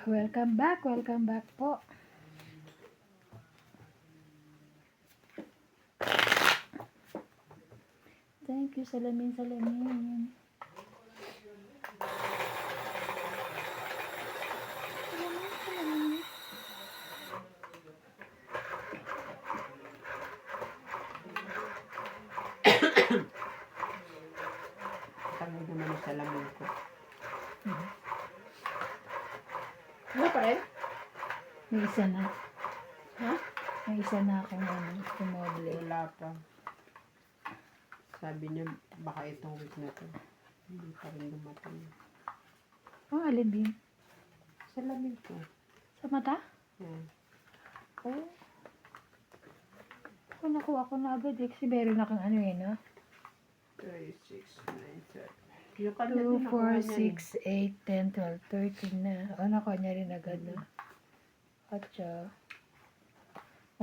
Welcome back po. Thank you, salamin. Salamin. Tangin naman ang salamin ko. Wala pa rin? May isa na. Ha? May isa na akong kumoble. Wala pa. Sabi niya, baka itong week na to. Hindi pa rin dumating. Oh, alin din? Salamin ko. Sa mata? Yan. Oh. Ako nakuha ko na agad eh. Kasi meron na kang ano eh, no? 3, 6, 9, 10. Yung kanya 2, din nakuha 4, niya 6, 8, 10, 12, 13 na. Oh, nakuha niya rin agad na. Atcha.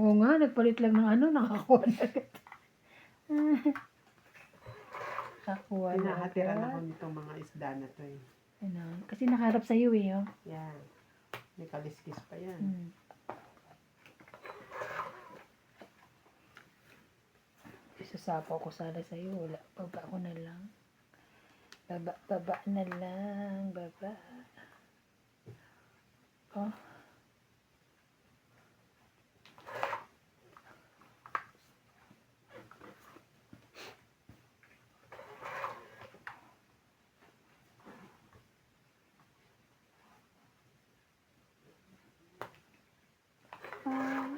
Oo nga, nagpalit lang ng ano, nakakuha na agad. Nakakuha na Pinahatiran ako agad. nitong mga isda na to eh. Ano, kasi nakaharap sa'yo eh, oh. Yan. May kaliskis pa yan. Hmm. Isasapaw ko sana sa'yo. Wala. Baba ko na lang. Baba na lang. Baba. Oh. Ay,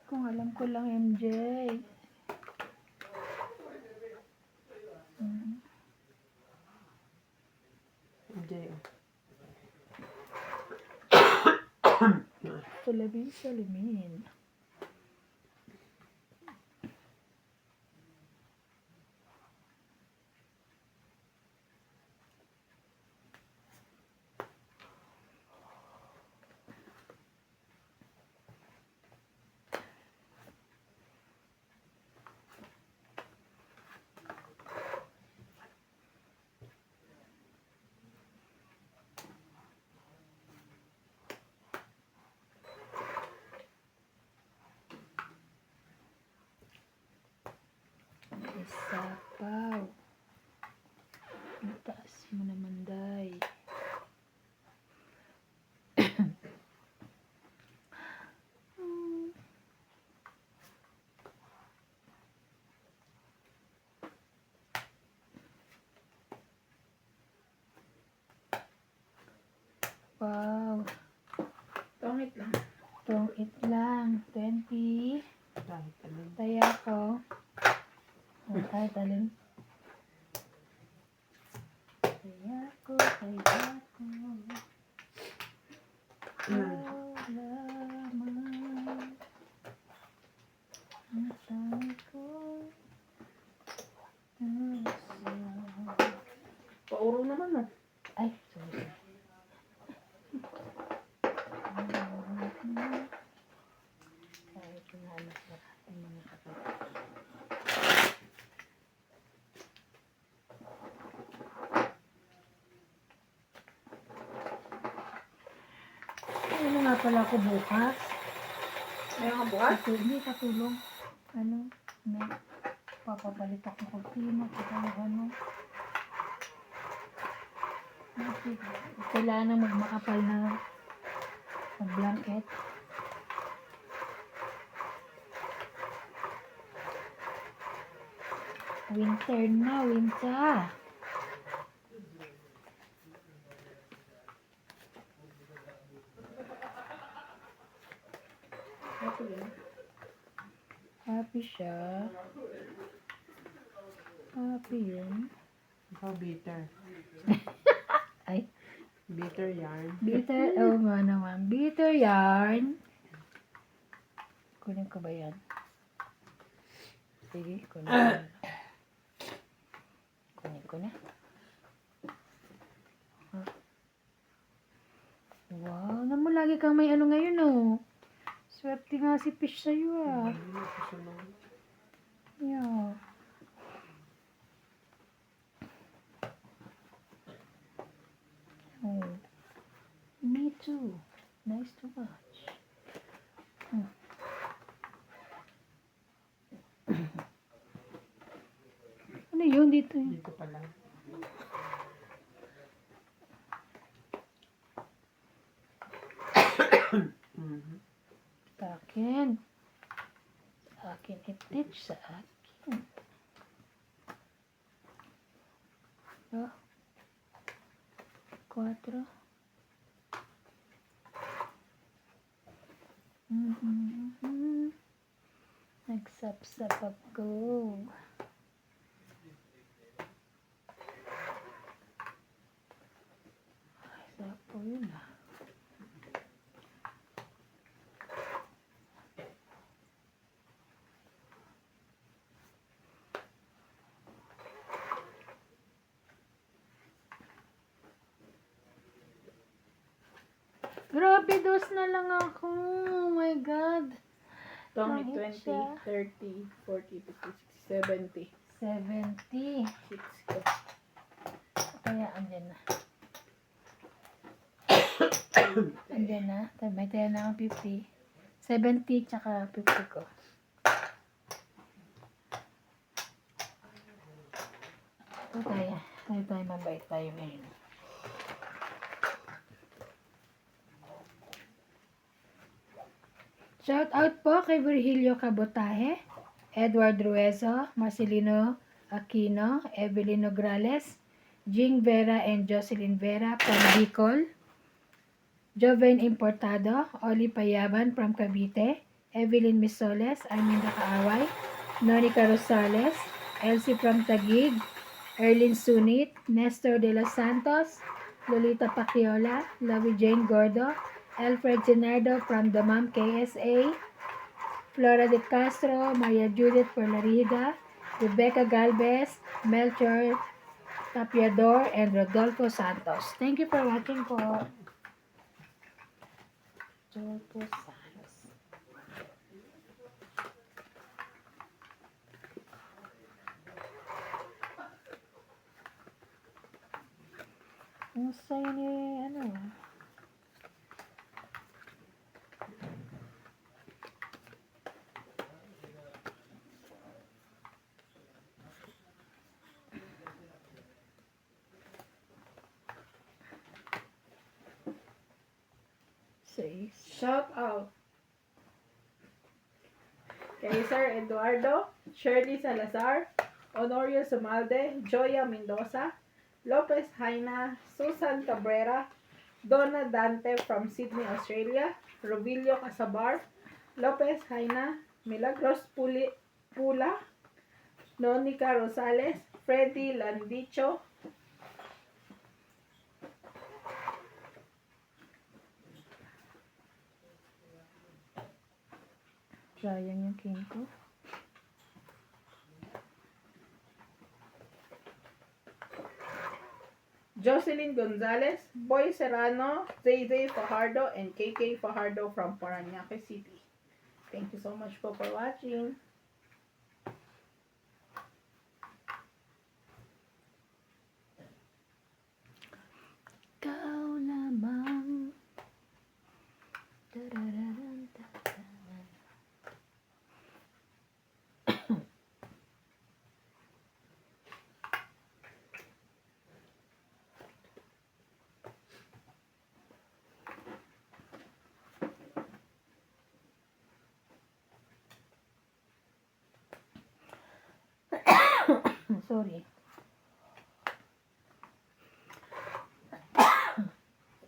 kung alam ko lang, MJ. Hindi. Salamin. Isapaw. Ang taas mo naman, day. Wow. Tongit lang. Tong-it lang. 20. Kahit alin. Taya ko. Kahit alin. Taya ko. Lamang. Ang tangi ko. Pauro naman ah. Ay, sorry. Kahit hinahanap na ating mga kapatid. Ano nga pala ako bukas? Meron ka bukas? Hindi katulong. Ano? May papapalit ako kurtina. Ano? Kailangan na magmakapal na blanket. Winter na, winter. Happy din. Happy siya. Happy yun. Ikaw bitter. Ay, Bitter yarn. bitter. Oo nga naman. Bitter yarn. Kunin ko ba yan? Sige, kunin ko na. Kunin ko na. Wow, naman lagi kang may ano ngayon, oh. Swerte nga si Fish sa'yo, ah. Yeah. Oh. Meat. too. Nice to watch. Hmm. Ano yun dito? Dito pa lang. Mhm. Sa akin. Sa akin. I-teach sa akin. Oh. 4. Nagsapsap ako. Ay, sarap po yun ah. Grabe, dos na lang ako. Oh my God. Tongit Tongit 20, siya. 30, 40, 50, 60, 70. 70. 6 ko. Kaya andyan na. Andyan na. May tira na akong 50. 70 tsaka 50 ko. Ito tayo. Tayo mabait tayo ngayon. Shout out po kay Virgilio Cabotaje, Edward Ruezo, Marcelino Aquino, Evelyn Nograles, Jing Vera and Jocelyn Vera from Bicol, Joven Importado, Oli Payaban from Cavite, Evelyn Misoles, Arminda Kaaway, Nonica Rosales, Elsie from Taguig, Erlyn Sunit, Nestor de los Santos, Lolita Paciola, Lovey Jane Gordo, Alfred Genardo from Damam KSA, Flora de Castro, Maria Judith Perlarida, Rebecca Galvez, Melchor Tapiador, and Rodolfo Santos. Thank you for watching po. Rodolfo Santos. Ang saya ni, ano, says, Shout out kay Sir Eduardo, Shirley Salazar, Honorio Sumalde, Joya Mendoza, Lopez Haina, Susan Cabrera, Donna Dante from Sydney, Australia, Robilio Casabar, Lopez Haina, Milagros Pula, Nonica Rosales, Freddy Landicho, sayang yung king ko. Jocelyn Gonzalez, Boy Serrano, ZZ Fajardo, and KK Fajardo from Parañaque City. Thank you so much for watching. Ikaw lamang. Tarararan, tataran. Sorry.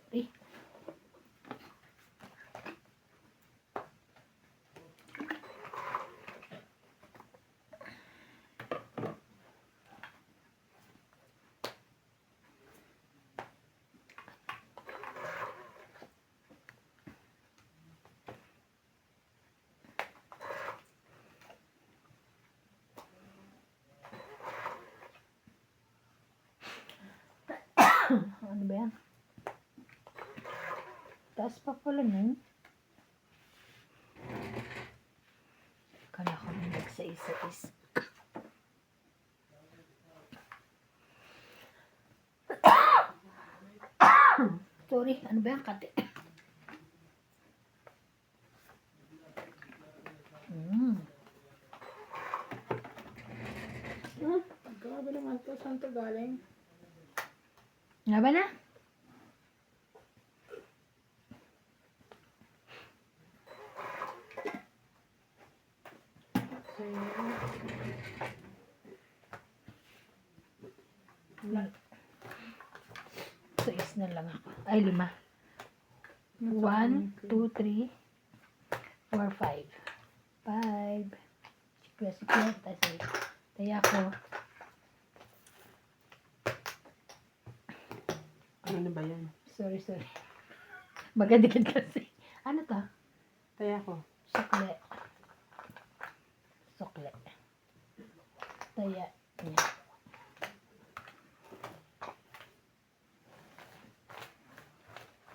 Sorry. Ano ba yan? Taas pa pala nun. Kala ko nung nagsa-isa-is. Sorry, ano ba yan? Kate. Mm. Grabe naman to. Saan to galing? Nga ba na? Sais na lang ako. Ay, 5. 1, 2, 3, 4, 5. 5. Sikla. Taya ko. Ano ba yan? Sorry. Magadikit kasi. Ano to? Taya ko. Sukle. Taya niya.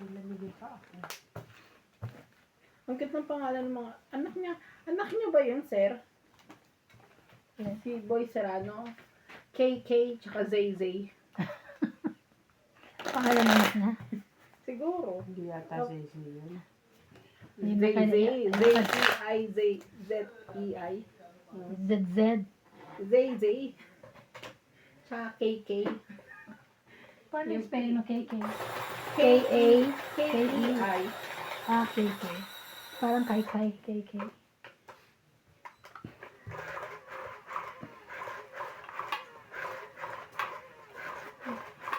Nilamigin pa ako. Ang cute ng pangalan ng mga anak niya. Anak niya ba yun, sir? Si Boy Serrano. KK tsaka Zay. Pangalan ng anak na. Siguro. Hindi yata sa yun. Hindi ba Zay. kaya- Z-E-I. ZZ. Zay. Tsaka KK. Paano yung spelling ng KK? K-A. K-A. K-E-I. KK. Parang kay KK.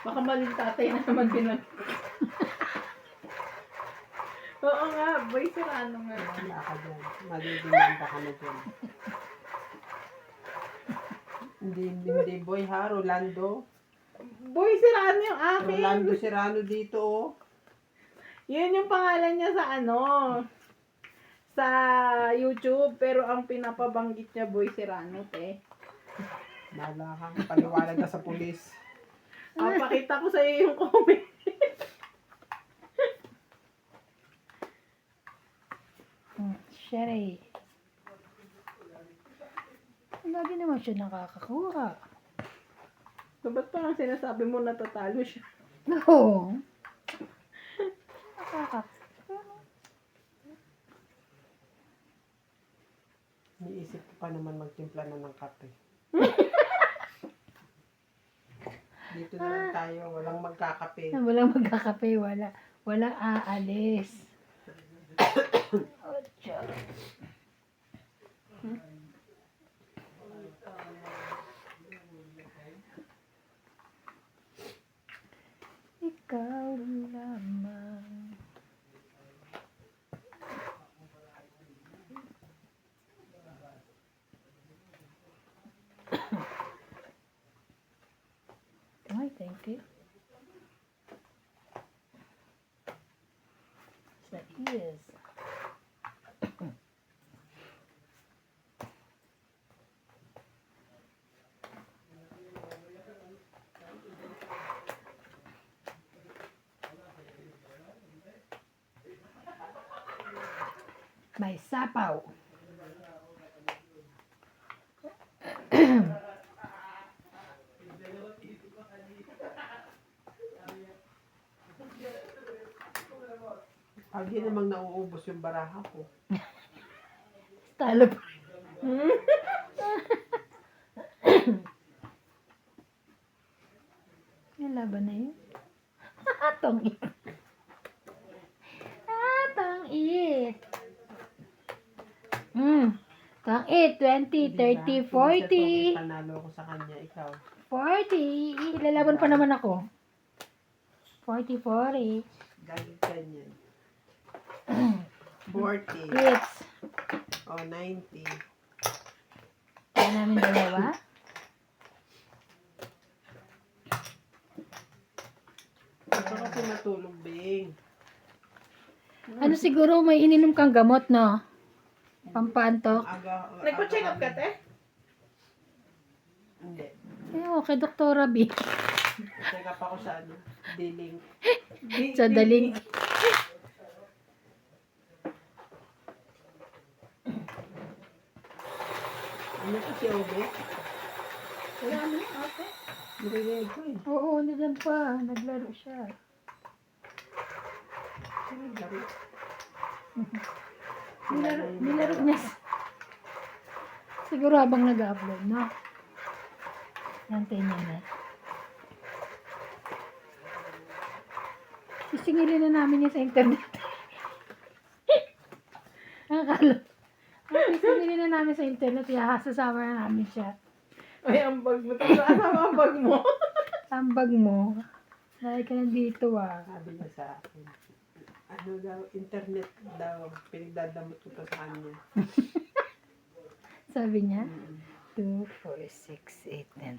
Baka maling tatay na naman pinag... Oo nga, Boy Serrano nga. Wala ka dyan. Madidimanda ka na dyan. Hindi boy ha, Rolando. Boy Serrano yung akin. Rolando Serrano dito oh. Yun yung pangalan niya sa sa YouTube, pero ang pinapabanggit niya Boy Serrano, te. Bahala kang paliwanag ka sa pulis. Papakita ko sa iyo yung comment. Sherry. Lagi naman siya nakakakuha. So, ba't parang sinasabi mo natatalo siya? No. Nakakakuha. Niisip ko pa naman magtimpla na ng kape. Dito na lang tayo, walang magkakape. Walang magkakape, walang aalis. Ocho. Ikaw lamang. Ay, thank you. Sa ears. May sapaw. Lagi namang nauubos yung baraha ko. Talo pa. Yung laban na yun. Tong it. Tong it. Tong it. 20, 30, 40. Panalo ko sa kanya, ikaw. 40. Ilalaban pa naman ako. 40, 40. Galing ganyan. 40. Hits. O, 90. Kaya namin dalawa. Ito kasi matulog, Bing. Ano siguro may ininom kang gamot, no? Pampaantok. Nagpa-check up ka, te? Hindi. Eh, okay, Doktora B. Check up ako sa ano, diling. Sa daling. Ano to si Obe? Wala mo yung ate. Narinig ko eh. Oo, nandiyan pa. Naglaro siya. Sino laro? Nilaro niya. Siguro habang nag-upload, no? Nantayin niya na. Isingilin na namin yan sa internet. Akala. Isingilin na namin sa internet. Sasama na namin siya. Ay, ang bag mo. Saan ang bag mo? Ambag mo. Dahil ka nandito Sabi niya sa akin, ano daw, internet daw, pinagdadamot ko pa sa kanya. Sabi niya, Mm. 2, 4, 6, 8, 10,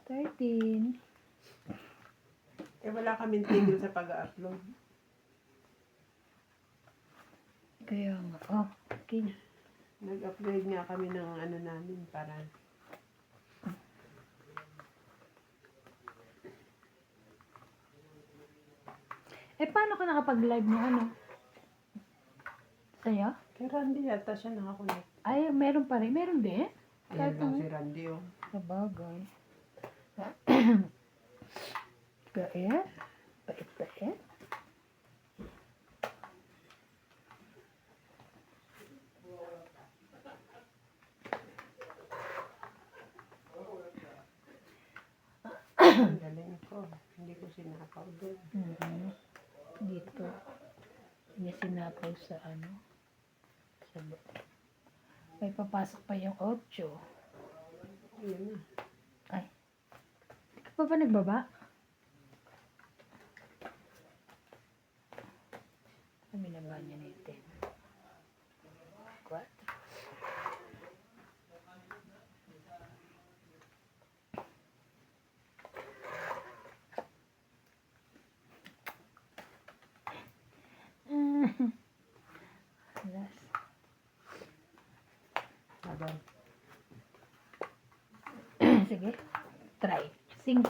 13. Eh, wala kaming tigil sa pag-upload. Kaya nga. Oh, okay. Nag-upgrade nga kami ng ano namin para Paano ka nakapag-live mo ano? Sa'yo? kay Randy yata siya nakakonect. Ay, meron pa rin. Meron din? Ayan Kahit lang ano? si Randy, oh. Sabagay. Pait. Pait. Ang galing ko. Hindi ko sinapaw doon. Dito. Niya sinapaw sa ano. Sa may papasok pa yung 8. Ayun na. Ay. Di ka pa ba nagbaba? Kami na ba niya natin? What? Last. Habang Sige. Try. 5.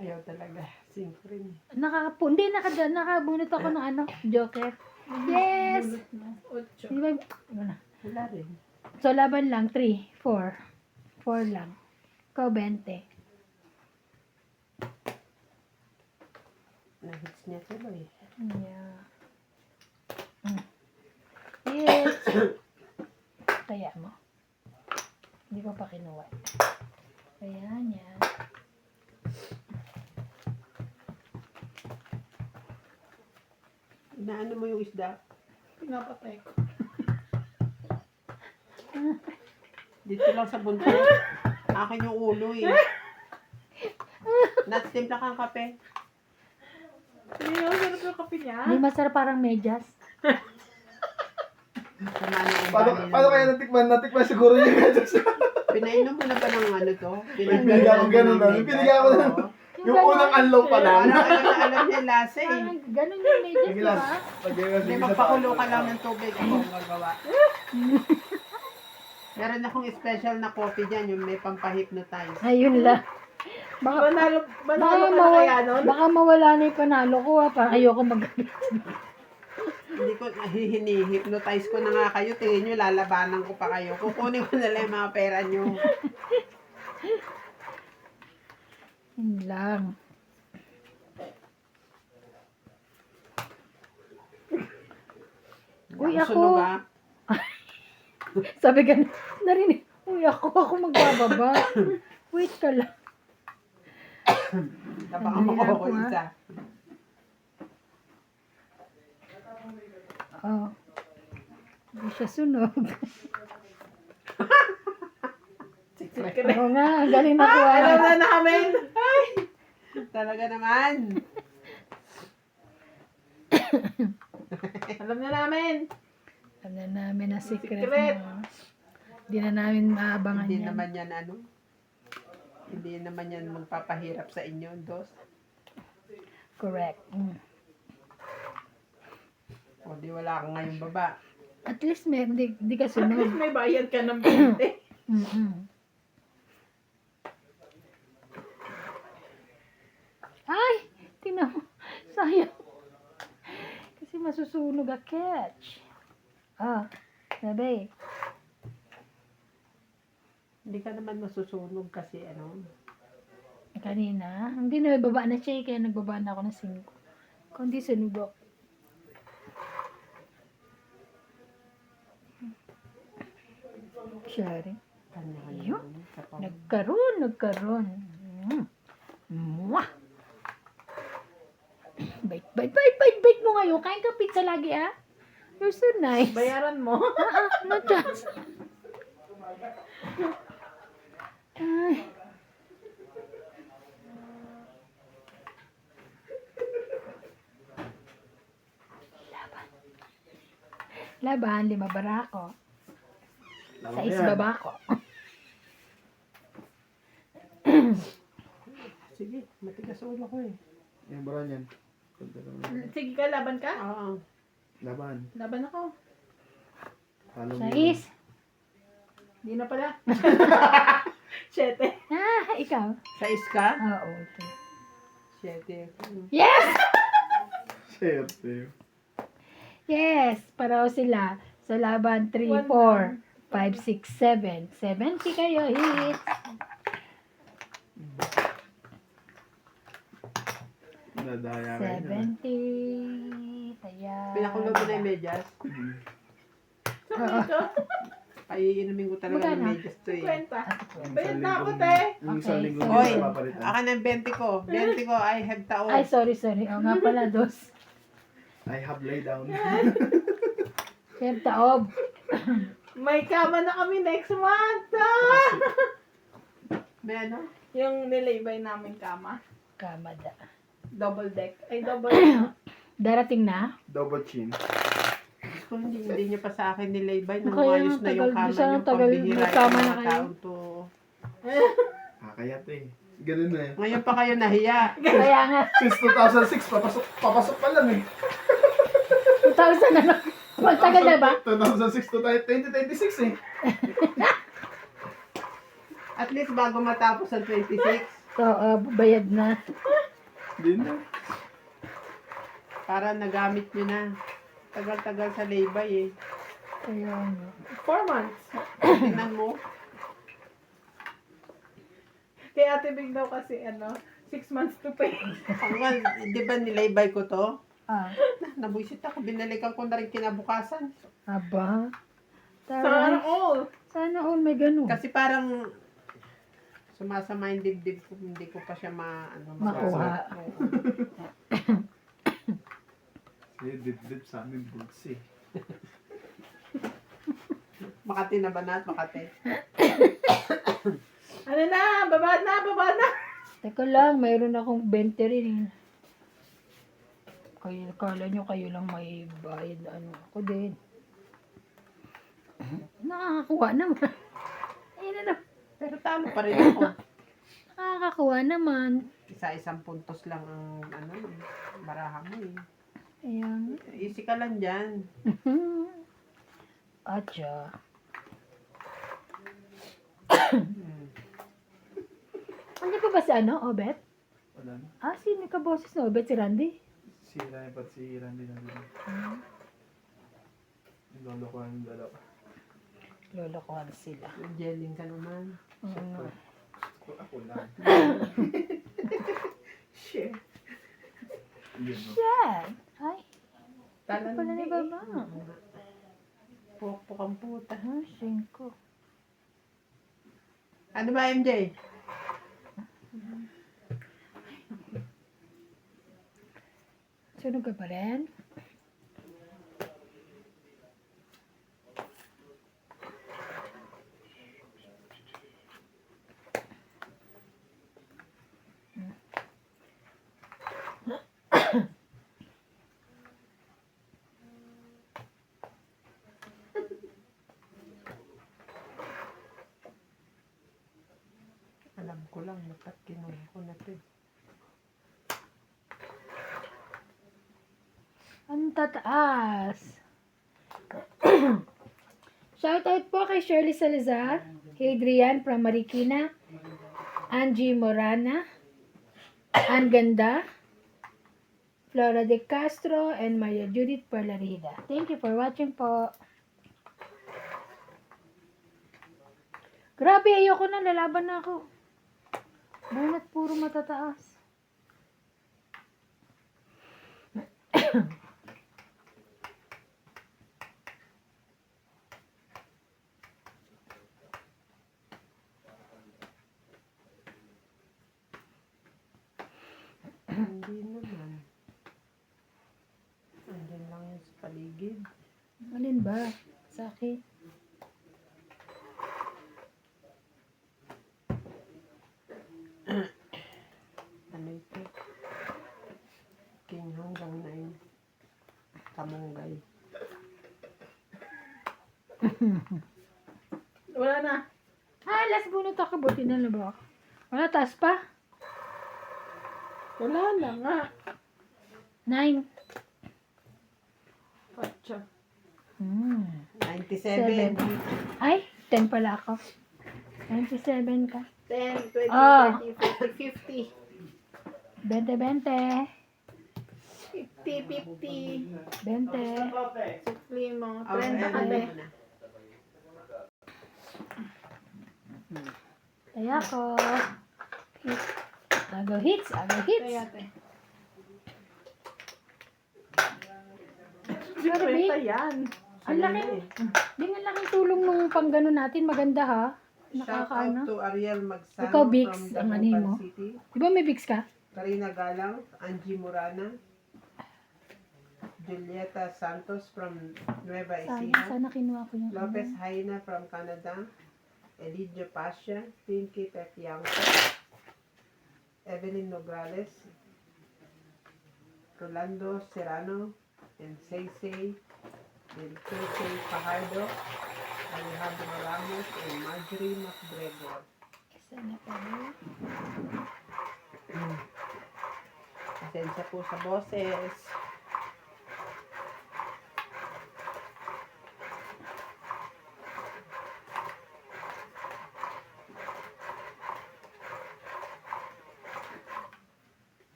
ayaw talaga. Sync rin. Hindi, nakabunot ako ng ano, Joker. Yes! Bulot mo. 8. Di ba? Ano na? Wala rin. So, laban lang. 3, 4. 4 lang. Ikaw, 20. Na-hits niya tuloy. Yeah. Yes! Kaya mo. Hindi ko pa kinuha. Kaya niya. Inaano mo yung isda? Pinapatay ko. Dito lang sa buntot. Akin yung ulo eh. Natimpla kang kape. Hindi na sarap yung kape niya. Hindi masarap parang medyas. Paano kaya natikman? Natikman siguro yung medyas. Pinainom mo na ba ng ano to? Pinigyan ko ganun na. Pinigyan ko na. Yung unang anlaw pa lang. Alam niya lasa eh. Parang ganun yung medyas, Sige di lang. ba? Hindi, magpakulo ka lang ng tubig. Ako ang gagawa. Meron akong special na coffee dyan, yung may pampahypnotize. Ayun lang. Baka, Manalo ka na mawala, kaya nun? baka mawala na yung panalo ko ha. Parang ayoko Hindi ko, hini-hypnotize ko na nga kayo. Tingin nyo, lalabanan ko pa kayo. Kukunin ko na lang yung mga pera nyo. Yun lang. Uy, ako. Sunog ah. Sabi ka narinig. Uy, ako magbababa. Wait ka lang. Tapakan mo Nandito ko ako, isa. Oh. Hindi siya sunog. Oo nga, ang galing na ko. Alam na namin. Talaga naman. Alam na namin. Alam na namin na secret, Secret. mo. Hindi na namin maabangan Hindi yan. naman yan ano. Hindi naman yan magpapahirap sa inyo, dos. Correct. O di wala kang ngayong baba. At least di ka At sunog. least may bayad ka ng 20. Ay! Tingnan mo. Sayang. Kasi masusunog a catch. Sabi. Hindi ka naman masusunog kasi ano. Kanina, hindi na baba na siya kaya nagbaba na ako ng 5. Kung di sunog ako. Siya rin. Kanya-kanya. Yun. Sa pang- Nagkaroon. Mwah! Bait mo ngayon. Kain ka pizza lagi, ah. You're so nice. Bayaran mo. No chance. Ay. Laban, 5 barako. Laban 6 yan. babako. Sige, matigas ulo ko eh. Yung baran yan. Punta naman. Sige ka, laban ka? Oo. Laban. Laban ako. Talo mo 6. Hindi na pala. 7. Ah, ikaw. Sa iska? Oo, okay. 7. Yes! Siyempre. Yes! Paraw sila. Sa laban, 3, 4, 5, 6, 7. 70 kayo, hits. Nadaya ka yun. 70. Kaya... Pinakulo mo na yung medyas. Ito, Ay, inumin ko talaga ng Magkano? medyas to eh. 50. Bayad na ako, te. Yung isang Okay, linggo so- hindi Oy, na papalitan. akan ng 20 ko. 20 ko, I have taon. Ay, sorry. O nga pala, dos. I have laid down. Sir Taob. May kama na kami next month. Ah! May ano? Yung nilaybay namin kama. Kamada. Double deck. Ay, double. Darating na? Double chin. Diyos ko, hindi niya pa sa akin nilaybay. Nang Kaya ayos na yung tagal, kama sana niyo. tagal, Pambihira may kama yung na mga kayo. taon to. Kakayat eh. Ganun na eh. Ngayon pa kayo nahiya. Kaya nga, Since 2006, papasok pa lang eh. 2,000 na lang. Magtagal na ba? 2006 to 2026 eh. At least bago matapos ang 26. So, bayad na. Hindi na. Para nagamit nyo na. Tagal-tagal sa laybay eh. Kaya nga. 4 months. Tingnan mo. Kay Ate Big daw kasi 6 months to pay. Hanggang, di ba nilaybay ko to? Ah, Nabuisit ako. Binalikan ko na rin kinabukasan. aba. Sana Taray. all. Sana all may ganun. Kasi parang sumasama yung dibdib ko. Hindi ko pa siya Makuha. Oo. Eh, dip sa amin boots eh. Makati na ba na? Makati. Ano na? Babad na. Teka lang, mayroon akong 20 rin eh. Kayo, kala nyo kayo lang may bayad na ano. Ako din. Nakakakuha naman. Ayun na naman. Pero talo pa rin ako. Nakakakuha naman. Isa-isang puntos lang ang baraha mo eh. Ayan. Easy ka lang dyan. Atcha. Ano pa ba si Obet? Wala na. Ah, sino ka boses na Obet? Si Randy? Si Ryan pat si Randy na din. Lolo ko ang dalawa. Lolokohan sila. Jelling ka naman. Oo. Ako lang. Shit. Yun no. Yan. Ay, Talan pala ni Baba. Pukpuk ang puta. 5. Ano ba, MJ? Sunog ka pa rin? Alam ko lang, dapat kinuha ko na to. Ang tataas. Shoutout po kay Shirley Salazar, Adrian from Marikina, Angie Morana, Ann Ganda, Flora de Castro, and Maria Judith Parlarida. Thank you for watching po. Grabe, ayoko na. Lalaban na ako. Bunat puro matataas. paligid. Alin ba? Sa akin. Ano ito? King hanggang 9. Kamunggay. Wala na. Ah, last bunot ako. Buti na labo. Wala, taas pa. Wala na nga. 9. Pacha. 97. Ay, 10 pala ako. 97 ka. 10, 20, Ah. 30, 40, 50. 20, 20. 50, 50. 20. Limo. Oh, 30 ka ayan, be. ano na. Kaya ko. Ago hits. Ago hits. Kaya te. Grabe. 50 yan. Ang laki. Di nga laking tulong nung pang gano'n natin. Maganda ha. Shout out Nakakaano. to Ariel Magsano Ikaw, Bix, from ang ano mo? Dagupan City. Di ba may bigs ka? Karina Galang, Angie Murana, Julieta Santos from Nueva Sayang. Ecija, Sana kinuha ko yung Lopez Haina from Canada, Elidio Pasha, Pinky Pepianco, Evelyn Nograles, Rolando Serrano, and Seisei, and Seisei Fajardo, Alejandro Ramos, and Marjorie McGregor. Sana pala. Pasensya po sa boses.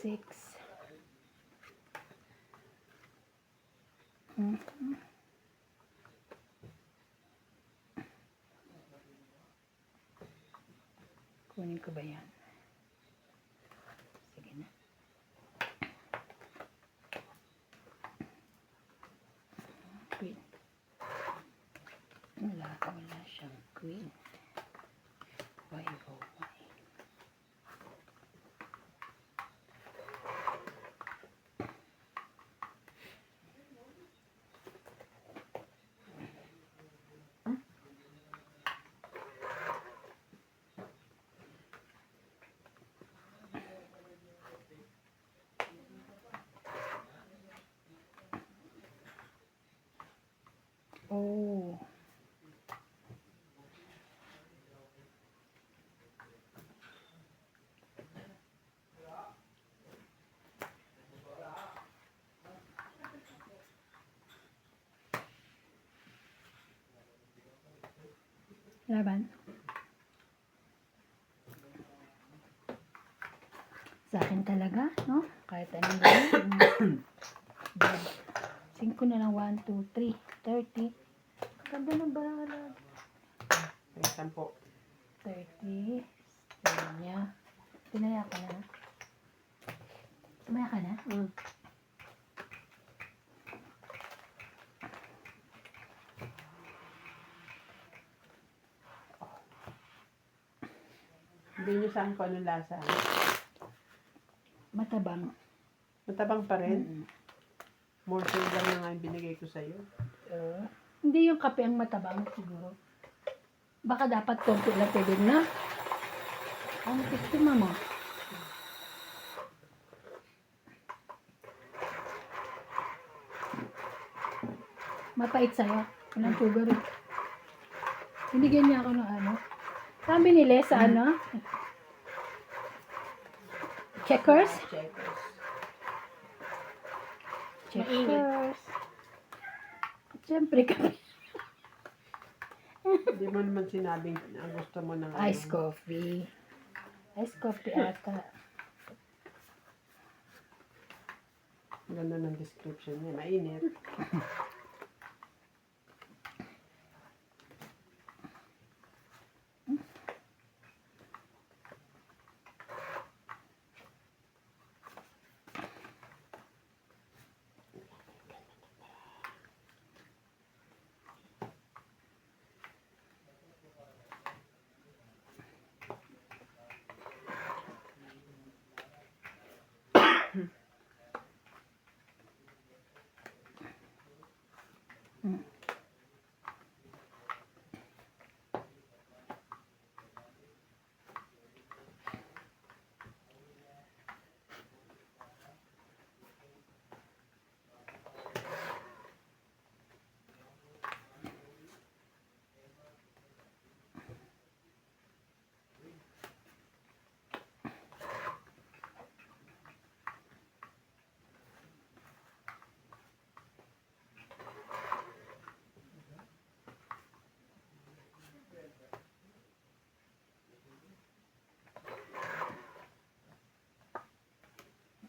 Six. Kunin ko ba yan? Sige na. Queen. Wala siyang queen. Why, oh, why? Oh. Laban. Sa akin talaga, no? Kahit anong gawin. 5 na lang. 1, 2, 3, 30. Ganda ng bala. May 10. 30. Sabi niya. Tinaya ka na. Tumaya ka na? Hindi nyo saan ko anong lasa. Matabang. Matabang pa rin. Mm. More sugar na nga yung binigay ko sa'yo. Hindi yung kape ang matabang siguro. Baka dapat konti lang pwede na. Ang tiktima mo. Mapait sa'yo. Walang sugar eh. Binigyan niya ako ng ano. Sabi nila sa ano? Checkers? Checkers. Checkers. Siyempre kape. Hindi mo naman sinabing ang gusto mo ng Ice coffee. Ice coffee ata. Ganda ng description niya. Mainit.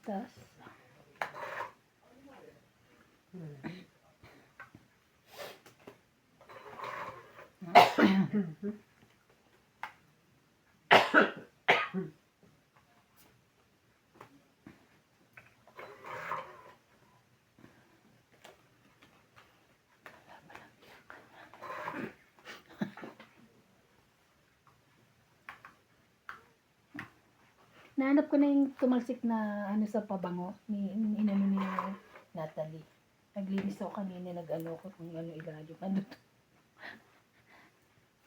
Tas, nahanap ko na yung tumalsik na ano sa pabango ni inano ni Natalie. Naglinis ako kanina, nag-ano ko kung ano ilalim. Ano to?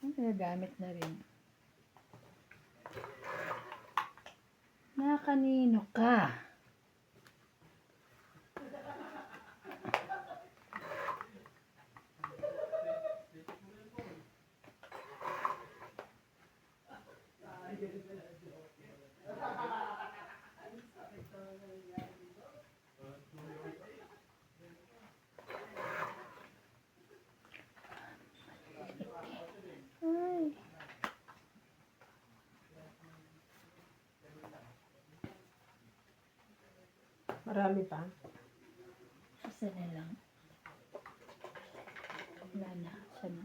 Nagagamit na rin. Na kanino ka? Ay, Marami pa. isa na lang. Wala na, siya na.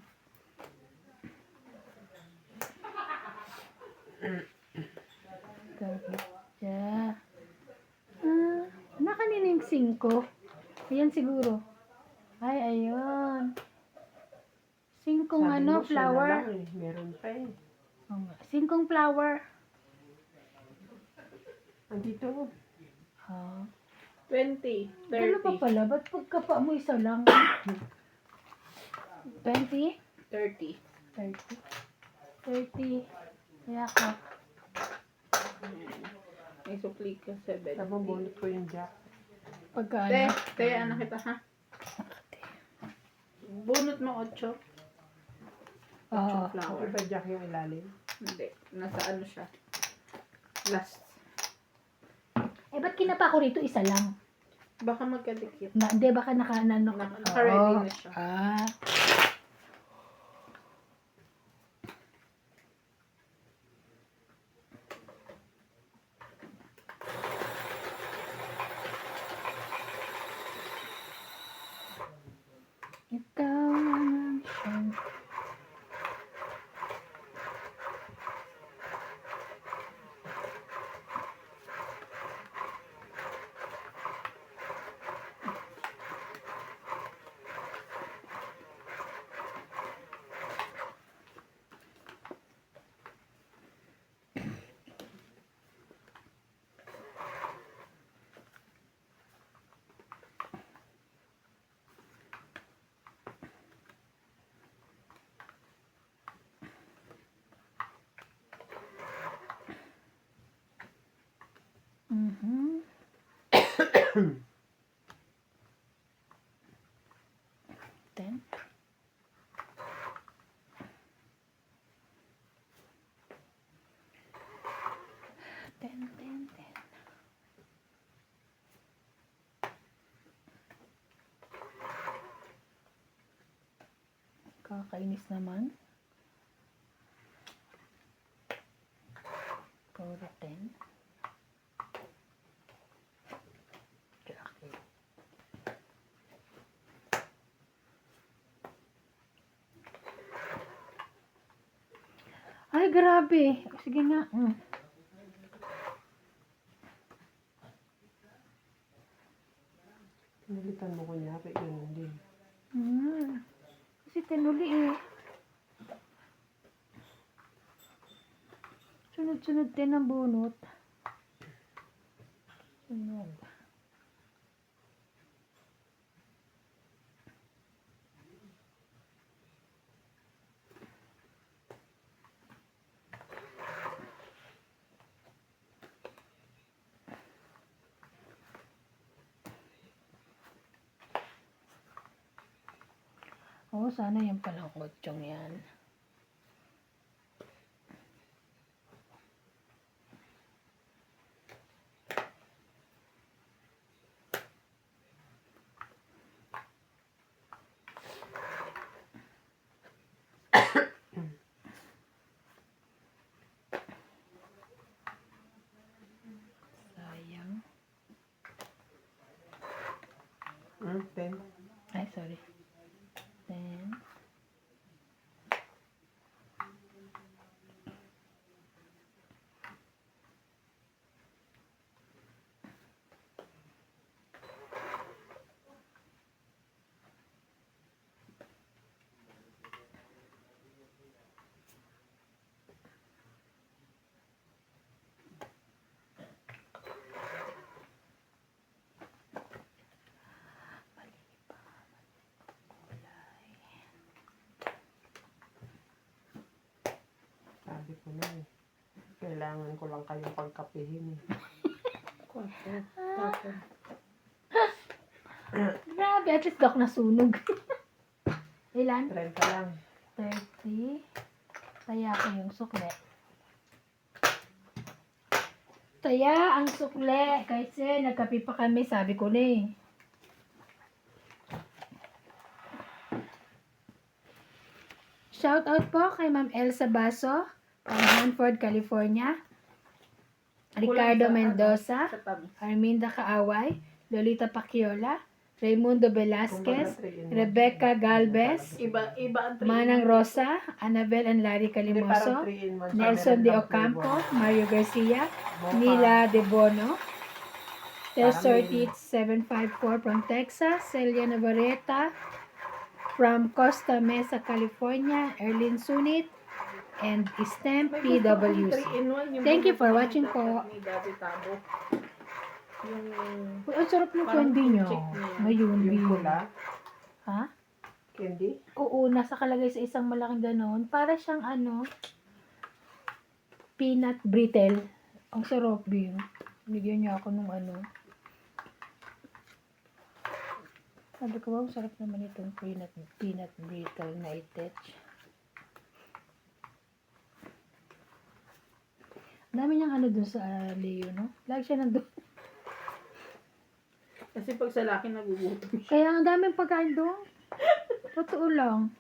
Kapit siya. Nakanina yung 5. Ayan siguro. Ay, ayun. 5 Sabi ano, mo, siya na flower. lang eh. Meron pa eh. 5 flower. Andito. Ha? 20, Dalo pa 30, pala. Ba't pagkapa mo isa lang? 20? 30. 30. 30. Kaya ka. May supli ka 7. Tapos bunot ko yung jack. Pagka Te, ano? te, ano kita ha? Bunot mo 8. Oo. Okay Flower. ba jack yung ilalim? Hindi. Nasa ano siya? Last. Eh, ba't kinapa ko rito isa lang? Baka magkadikit. Hindi, baka Naka-ready na siya. Ah. Ikaw ang siyang Ten. Ten. Kakainis naman. Puro 10. Jackie. Ay, grabe. Sige nga. Nalitan mo kunyari, yun din. Kasi tinuli eh. Sunod-sunod din ang bunot. Sunod. Oo, sana yan palang kotsong yan. Sayang. ko na eh. Kailangan ko lang kayong pagkapihin eh. 4. Tapos, Grabe, at least dok nasunog. Ilan? 30 lang. 30. Taya ko yung sukle. Taya ang sukle. Kasi nagkape pa kami, sabi ko na eh. Shout out po kay Ma'am Elsa Baso from Hanford, California. Ricardo Mendoza, sa tabi. Arminda Kaaway, Lolita Paciola, Raimundo Velasquez, Rebecca Galvez, Iba ang 3. Manang Rosa, Annabel and Larry Calimoso, Nelson De Ocampo, Mario Garcia, Nila De Bono, Tesortit 754 from Texas, Celia Navarrete from Costa Mesa, California, Erlyn Sunit, and STEM PWC. Thank you for watching po. Ni Daddy Tabo. Yung Uy, ang sarap ng Parang candy nyo. chick niya. Ngayon, Yung Bill. pula, Ha? candy. Oo, nasa kalagay sa isang malaking ganon. Para siyang peanut brittle. Ang sarap, Bill. Bigyan niya ako nung Sabi ko, wow, sarap naman itong peanut brittle na itech. Dami niyang dun sa Leo, no? Lagi siya nandun. Kasi pag sa laki nagugutom siya. Kaya ang daming pagkain doon. Totoo lang.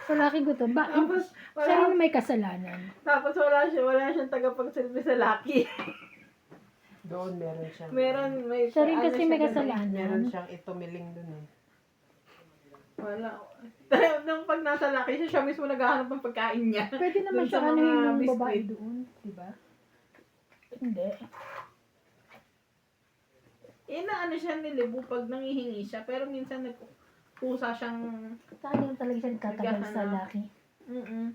Sa laki gutom. Tapos, Siya wala, rin may kasalanan. tapos wala siyang tagapagsilbi sa laki. Doon meron siyang. May Siya rin ano kasi siya may doon, kasalanan. Meron siyang itumiling doon eh. Wala. Nung pag nasa laki siya mismo naghahanap ng pagkain niya. Pwede naman Dun siya sa mga yung biscuit. babae doon. Diba? Hindi. Inaano siya nilibo pag nangihingi siya. Pero minsan nagpusa siyang... Saan talaga siya nagtatagal sa Naghahanap. laki. Mm-mm.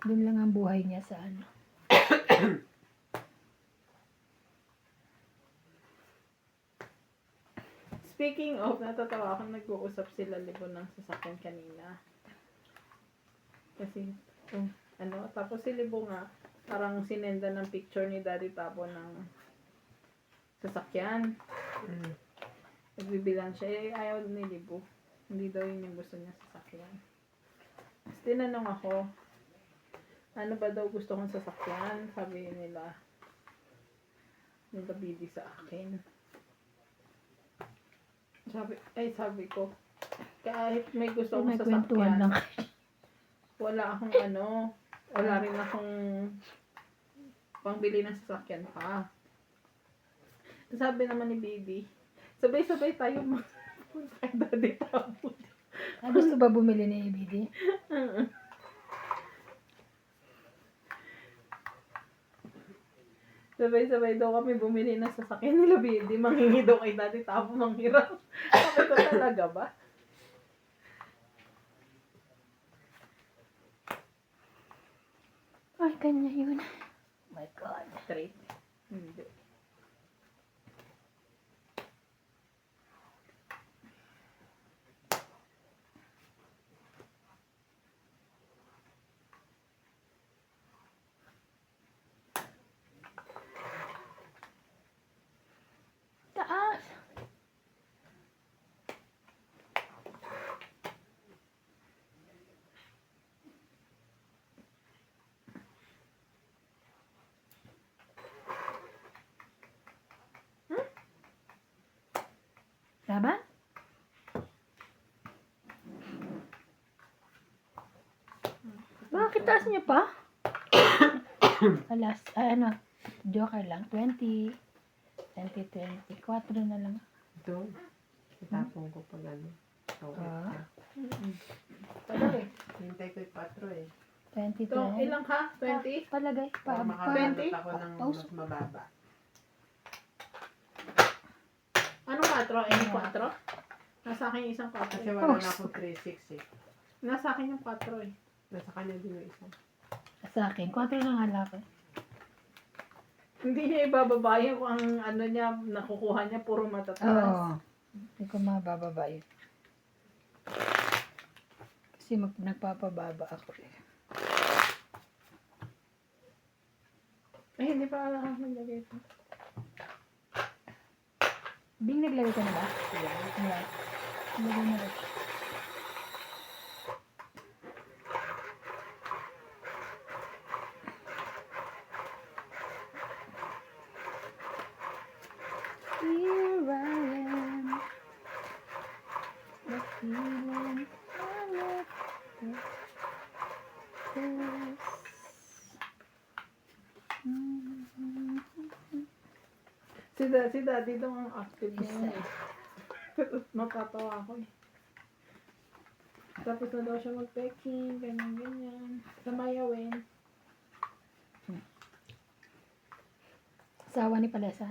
Doon lang ang buhay niya sa Speaking of, natatawa ako nag-uusap sila libo ng sasakyan kanina. Kasi, tapos si Libo nga, parang sinenda ng picture ni Daddy Tabo ng sasakyan. Mm. Nagbibilang siya, ayaw ni Libo. Hindi daw yun yung gusto niya sasakyan. Tapos tinanong ako, ano ba daw gusto kong sasakyan? Sabi nila Bidi sa akin. Sabi ko, kahit may gusto akong May kwentuhan sasakyan, lang. wala rin akong pangbili ng sasakyan pa. Sabi naman ni Bibi, sabay-sabay tayo magpunta kay Daddy Tabo. Gusto ba bumili ni ABD? Sabay-sabay daw kami bumili ng sasakyan nila Bibi. Manghingi daw kay Daddy Tabo, manghiram. Sabi ko talaga ba? Ay, kanya yun. Oh my God. Straight. Hindi. Taas. Laban? Bakit taas niya pa? Joker lang. 20, 24 na lang. Ito, itapon ko pag Ah. Palagay. Hintay ko yung 4 eh. 20, Ito, ilang ka? 20? Palagay. Para Pa, makabalot 20? ako ng Paus. mas mababa. Anong 4? Any 4? Nasa akin yung isang 4. Kasi wala na akong 3.6 eh. Nasa akin yung 4 eh. Nasa kanya din yung isa. sa akin. 4 na nga lang. Hindi niya ibababa yung ang ano niya, nakukuha niya, puro matataas. Oo. Hindi ko mabababa yun. Kasi Kasi nagpapababa ako rin. Ay, hindi pa ako naglagay ito. Bing, naglagay ka na ba? Yeah. Naglagay na rin. Here I am. The feeling I left this. Si Daddy daw ang active niya eh. Nakatawa ako eh. Tapos na daw siya mag-packing, ganyan. Samayawin. Asawa ni Palesa?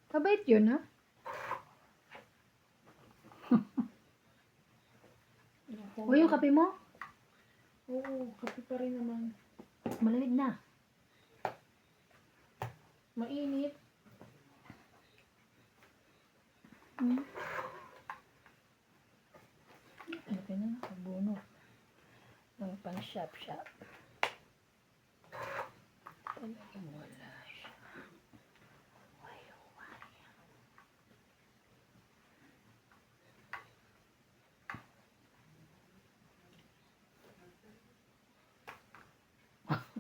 Kabait yun, ha? O yung kape mo? Oo, kape pa rin naman. Malamig na. Mainit. Ano ka na? Nakabunot. Mga pang shop-shop. Talagang wala siya.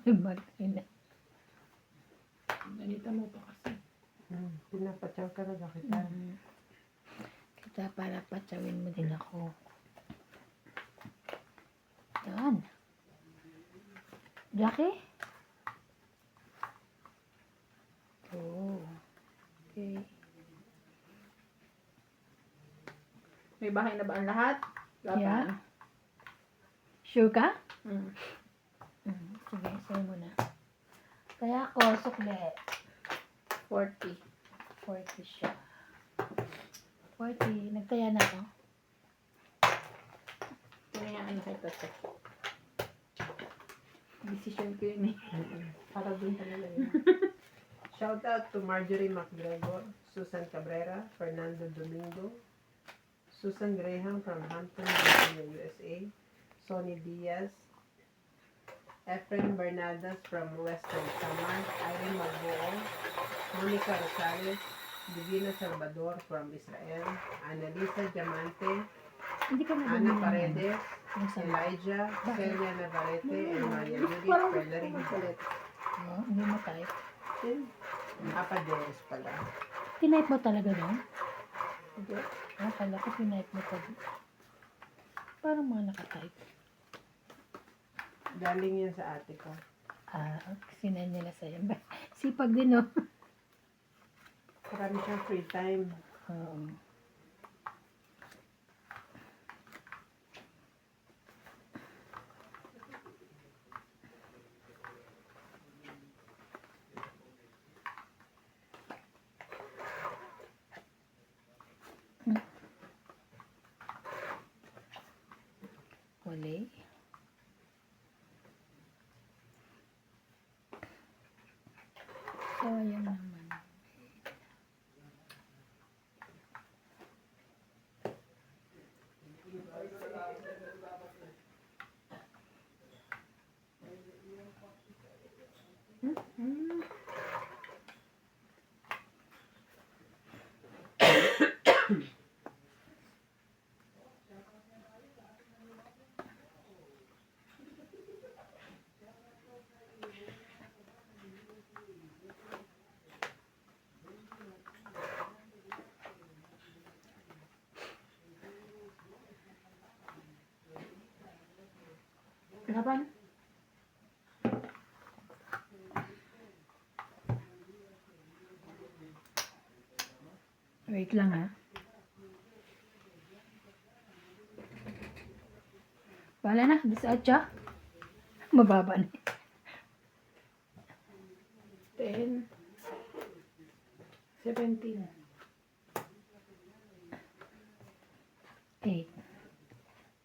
Malaki na. Ganita mo pa kasi. Pinapatsaw ka na kita. Kita para patsawin mo din ako. Yan. Jackie? Oh. Okay. May bahay na ba ang lahat? Yeah. Sure ka? Mm. Sige, sa'yo muna. Kaya ako, sukle. 40. 40 siya. 40. Nagtaya na ako. Tinayaan na kita siya. Decision ko yun eh. Para dun talaga yun. Shout out to Marjorie McGregor, Susan Cabrera, Fernando Domingo, Susan Graham from Hampton, Virginia, USA, Sonny Diaz, Efren Bernadas from Western Samar, Irene Magbuo, Monica Rosales, Divina Salvador from Israel, Annalisa Diamante, Hindi ka na Ana Paredes, Yung sa Elijah, Celia Navarrete, and Maria Judith Parang Frederick ulit. Oh, hindi mo type. Apaderes pala. Tinype mo talaga doon? Hindi. Akala ko tinype mo pa. Parang mga nakatype. Galing yan sa ate ko. Sinend nila sa'yo. Sipag din, no? Marami siyang free time. Oo. Wali. Sayang naman. Laban? Wait lang, ha? Wala na, 18. Mababa na. 10. 17. 8,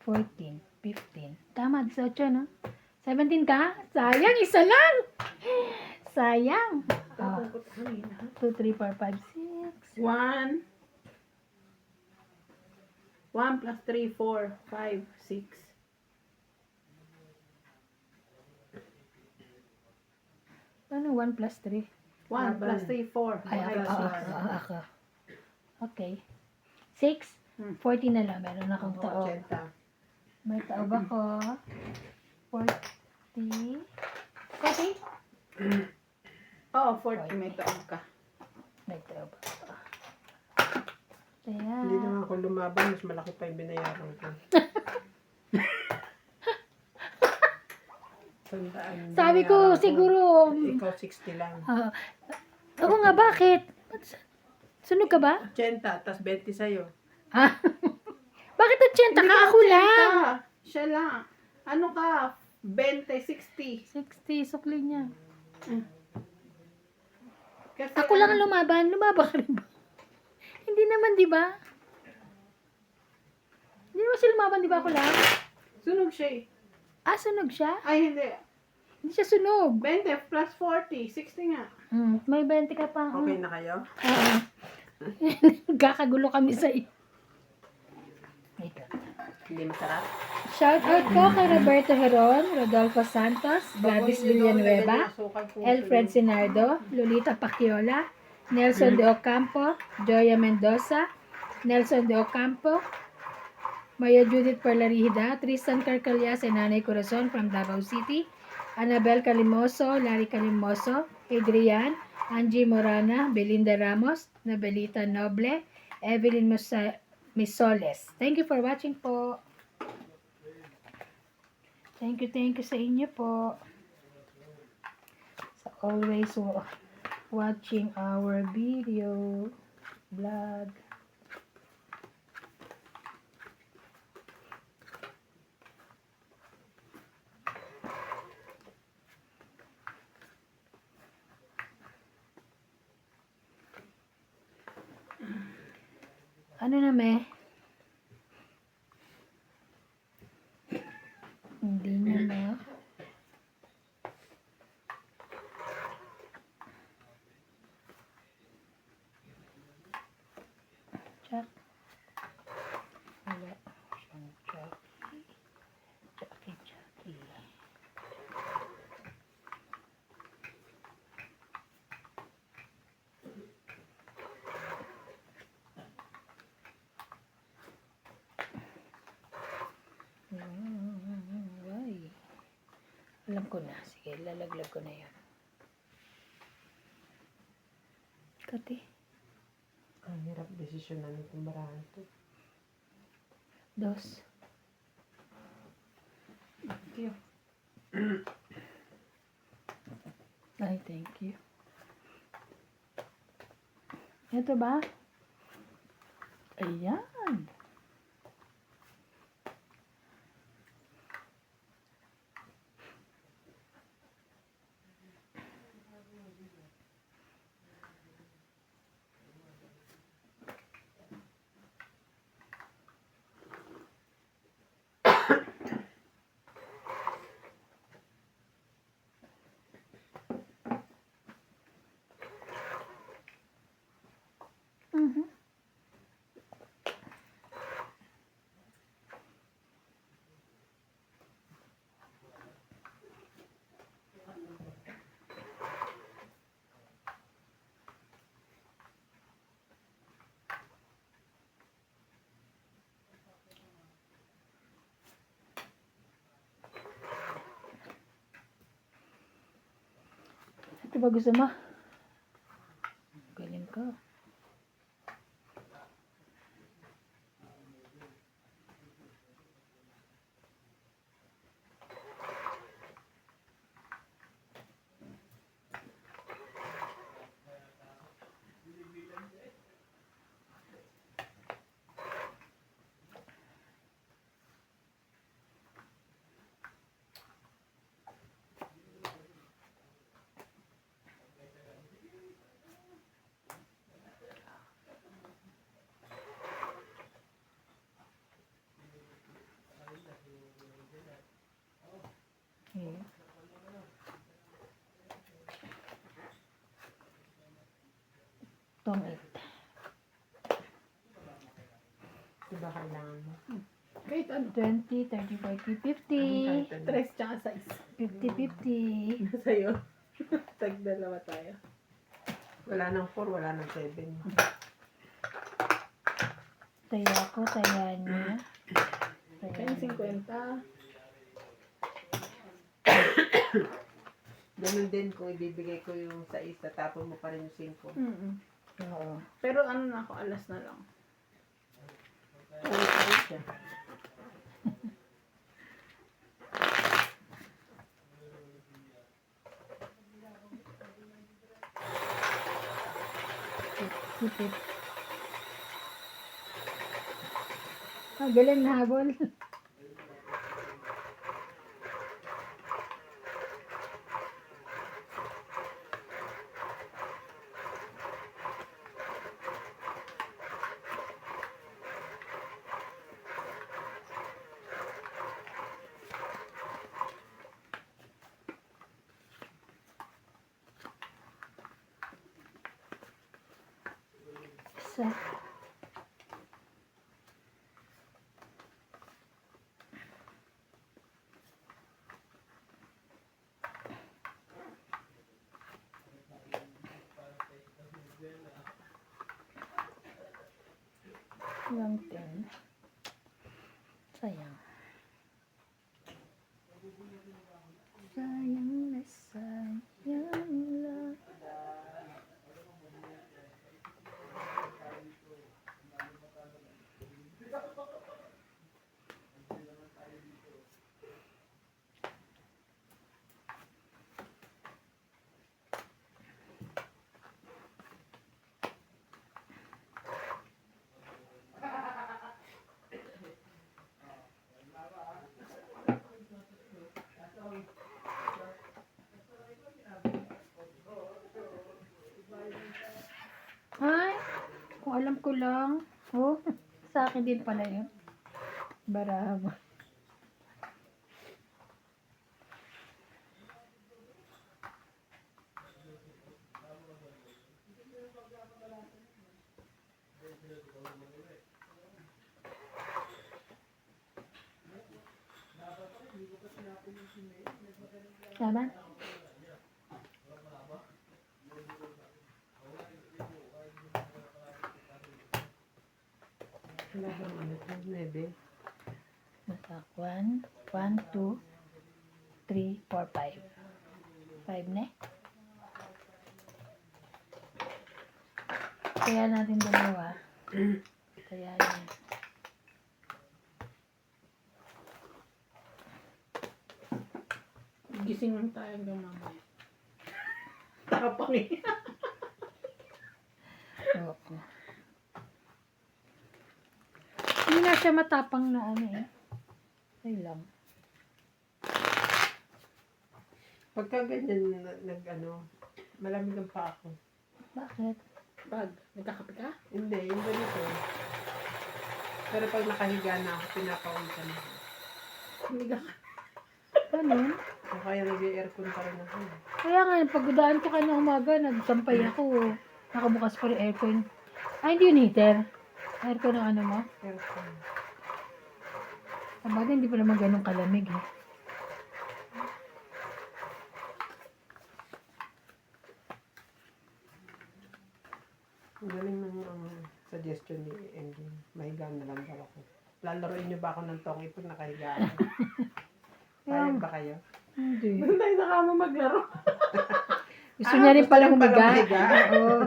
14, 15. Tama, 18, no? 17 ka? Sayang, isa lang! Sayang! Oh, Tapos kanina. 2, 3, 4, 5, 6. 1. 1 plus 3, 4, 5, 6. 1 plus 3? 1 plus 3, 4. Ay, Ay, ako. Ako. Okay. 6? Hmm. 40 na lang. Meron akong Ako, taob. 80. May taob ako. 40. 40? Oo, 40 may taon ka. May taob ako. Kaya, Hindi naman ako lumaban, mas malaki pa yung binayaran ko. Tandaan, sabi ko, binayaran siguro, Ikaw 60 lang. ako nga, bakit? Sunog ka ba? 80, tas 20 sa'yo. Ah, bakit 80 ka? Ako lang. Siya lang. Ano ka? 20, 60. 60, sukli niya. Kasi Ako lang ang lumaban. Lumaban ka rin ba? Hindi naman, di ba? Hindi naman siya lumaban, di ba? Ako lang. Sunog siya eh. Sunog siya? Ay, hindi. Hindi siya sunog. 20 plus 40. 60 nga. May 20 ka pa. Okay na kayo? Oo. Kakagulo kami sa iyo. Wait lang. Hindi masarap? Shout out ko kay Roberto Heron, Rodolfo Santos, Gladys Villanueva, Elfred Sinardo, Lolita Pacchiola, Nelson de Ocampo, Joya Mendoza, Nelson de Ocampo, Maya Judith Parlarihida, Tristan Carcalias and Nanay Corazon from Davao City, Annabel Calimoso, Larry Calimoso, Adrian, Angie Morana, Belinda Ramos, Nabelita Noble, Evelyn Misoles. Thank you for watching po. Thank you sa inyo po. So always watching our video vlog. Ano na me? Hindi niya na. Check. Wala siyang Jackie. Jackie. Why? Alam ko na. Sige, lalaglag ko na yan. Kati. Ang hirap desisyonan itong barahan to. Dos. Thank you. Ay, thank you. Ito ba? Ayan. Mhm. Ito ba gusto mo? Galing ka. Here. Tong 8. Diba kailangan mo? Kahit ano. 20, 30, 40, 50. Kahit ano. 3 tsaka 6. 50, 50. Sa'yo. Tag-dalawa tayo. Wala nang 4, wala nang 7. Taya ko, taya niya. Kaya 50. Ganun din kung ibibigay ko yung 6, tatapon mo pa rin yung 5. Mm-mm. Oo. Pero ano na ako, alas na lang. Ay, siya. Sipit. Galing na habol. Isa. Lang din. Sayang. Sayang na sayang lang. Ay, kung alam ko lang. Oh, sa akin din pala yun. Baraba. Tama? Wala bang ano ito? 9. Basta 1, 2, 3, 4, 5. 5 na eh. Kaya natin dalawa. Kaya yan. Gising lang tayo hanggang mamaya. Tapang eh. Oo. Hindi na siya matapang na ano eh. Ay lang. Pagka ganyan, nag-ano, malamig ang pa ako. Bakit? Pag nagkakape ka? Hindi, yung ganito. Pero pag nakahiga na ako, pinapawisan na ako. Hindi ka. Ganun. O kaya nag-aircon pa rin ako. Kaya nga, pagdaan ko kanina umaga, nagsampay ako. Nakabukas pa rin aircon. Ay, hindi yun heater. Aircon ng ano mo. Aircon. Sabagay, hindi pa naman ganun kalamig eh. Ang galing ng suggestion ni MJ. Mahiga na lang daw ako. Lalaroin niyo ba ako ng tongi pag nakahiga ako? Kaya ba kayo? Hindi. Doon tayo sa kama maglaro. Gusto niya rin pala gusto niya pala humiga. humiga. Oo.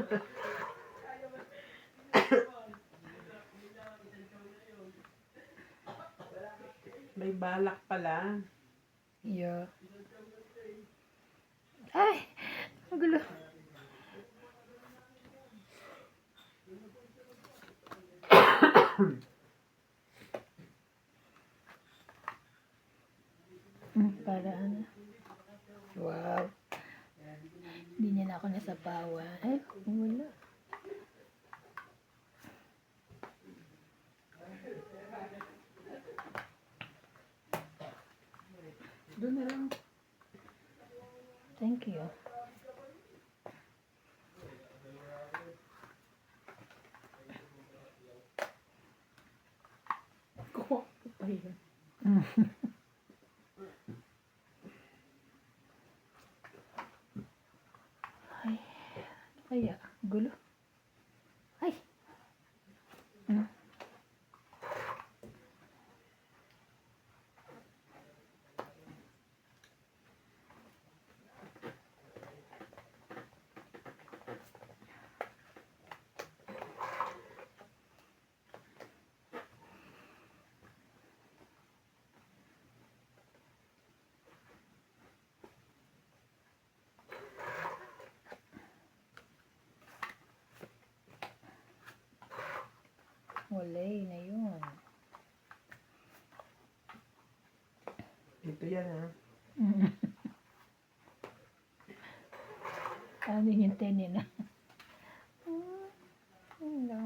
May balak pala. Yeah. Ay, magulo. Para ano. Wow. Hindi niya na ako nasapawan. Ay, wala. Doon na lang. Thank you. Kuha ko pa yun. Kaya, gulo. Ay! Hmm. Walay na yun. Dito yan ha. Ano yung tenin na? Hello.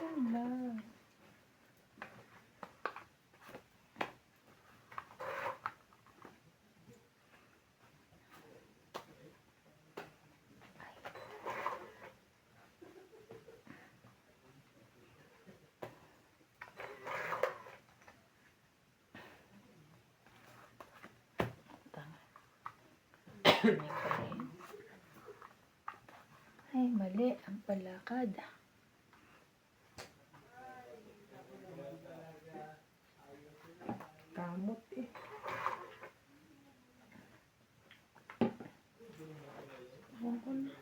Hello. Ay, mali ang palakad. Kamot eh. Ewan ko na.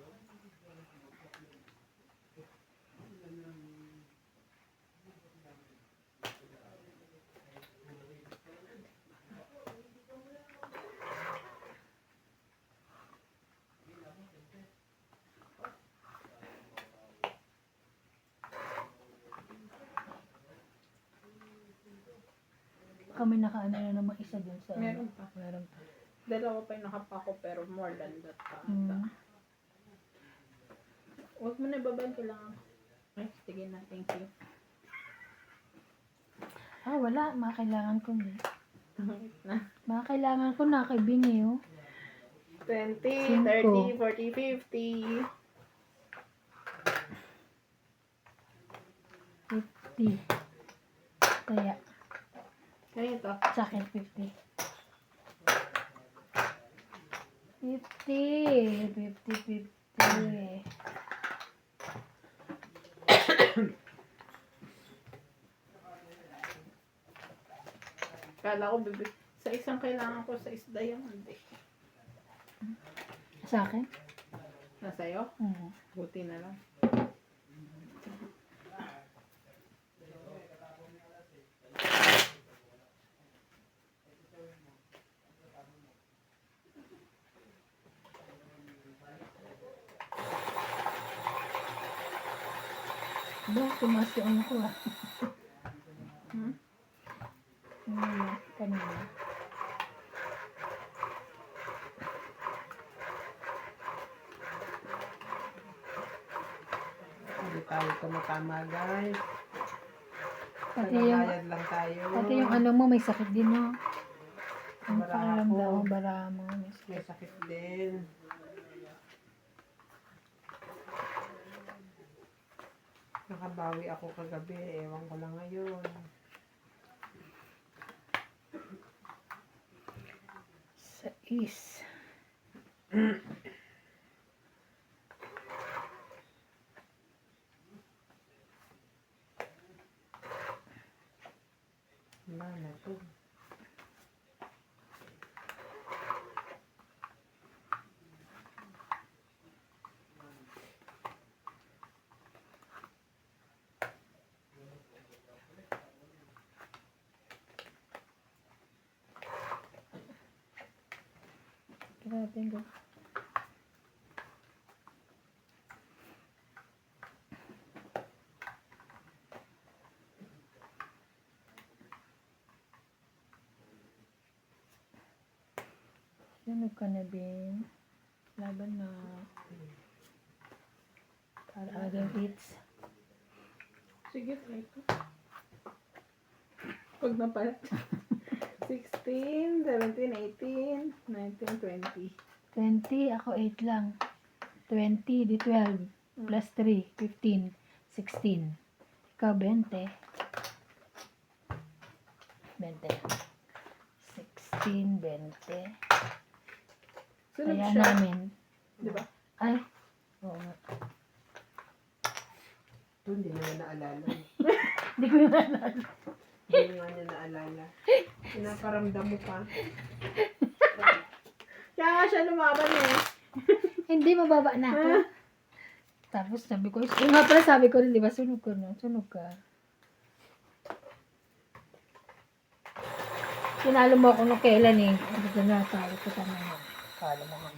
Kami nakaano na naman isa dun sa... Meron pa. Meron pa. Dalawa pa yung nakapako pero more than that pa. Mm. Huwag mo na ibabaan, kailangan. Ay, sige na, thank you. Ah, wala. Makailangan ko na. Tangit na. Makailangan ko na kay Bini, oh. 20, Cinco. 30, 40, 50. 50. Kaya, Ganito. sa akin 50. 50. 50. Kala ko, sa isang kailangan ko sa isda yan. Hindi. Sa akin? Nasa'yo? Oo. Buti na lang. Ba, tumas yung ko, ah. Hmm? Kanina. Hindi tayo tumatama guys. Pati yung, Nagbayad lang tayo. pati yung ano mo, may sakit din, no? Ang Bara pakiramdam ako. mo, bara mo. May sakit. May sakit din. Nakabawi ako kagabi. Ewan ko lang ngayon. Sa is. Wala na to. Grabe nga. Sunog ka na, Bin. Laban na. Para other hits. Sige, try ko. Pag napalat. 16, 17, 18, 19, 20. 20, ako 8 lang. 20, di 12. Plus 3, 15, 16. Ikaw, 20. 20. 16, 20. Sunod Kaya siya. namin. Di ba? Ay, oo nga. Ito, hindi niya naalala. Hindi ko na naalala. Hindi nga niya naalala. Pinaparamdam mo pa. Kaya nga siya lumaban eh. Hindi, mababa na ako. Tapos sabi ko, yung nga pala sabi ko rin, di ba, sunog ko no? Sunog ka. Sinalo mo ako nung kailan eh. Sabi ko na, sabi ko tama na. Kala mo nga.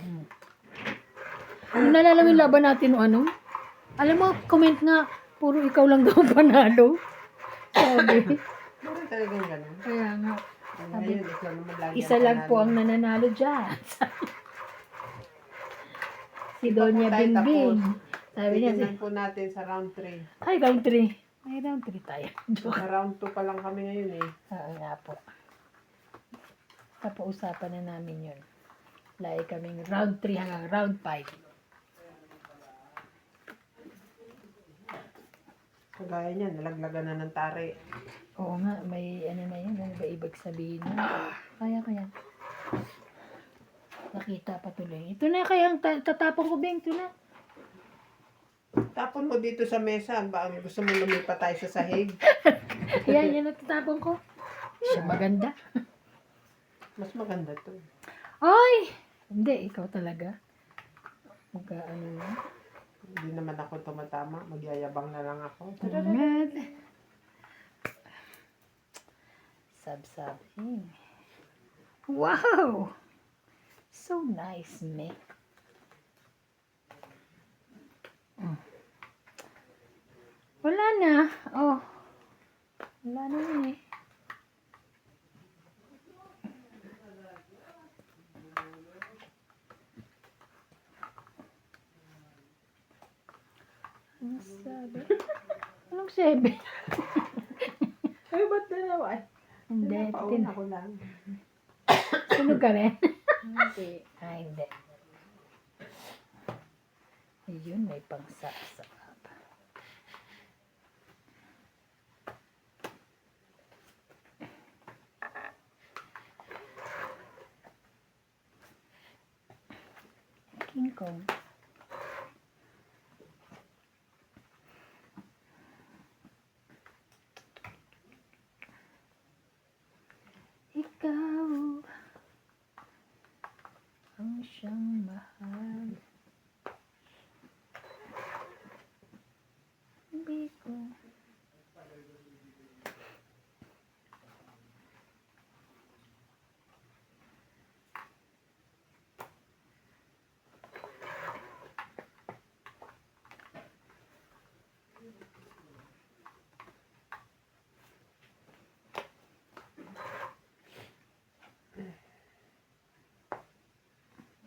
Yung nalala mo yung laban natin o ano? Alam mo, comment nga, puro ikaw lang daw ang panalo. Sabi. Meron talagang ganun. Kaya nga, Ngayon, ikaw naman lagi isa ang lang po panalo. ang nananalo dyan. Si Di pa po Doña tayo Bingbing. tapos. Sabi niya, Titignan po natin sa round 3. ay, round 3. Ay, round 3 tayo. Joke. Sa round 2 pa lang kami ngayon eh. Oo nga po. Kapausapan na namin yun. Lahi kaming round 3 hanggang round 5. Kagaya niyan, nalaglagan na ng tari. Oo nga, may ano na yun. Ano ba ibig sabihin na? Kaya. Nakita pa tuloy. Ito na kaya ang tatapong ko, Beng. Ito na. Tapon mo dito sa mesa. Ba, gusto mo lumipat tayo sa sahig? Yan ang tatapong ko. Siya maganda. Mas maganda to. Ay! Hindi, ikaw talaga. Ano na. Hindi naman ako tumatama. Magyayabang na lang ako. Angat. Sab-sabing. Wow! So nice, me. Wala na. Oh. Wala na yun eh. Anong sabi? Anong sabi? Ay, ba't dalawa? Hindi. Pauna ko lang. Sunog ka rin? Hindi. Hindi. Ayun, may pangsap-sap. King Kong. Ikaw ang siyang mahal. Hindi ko.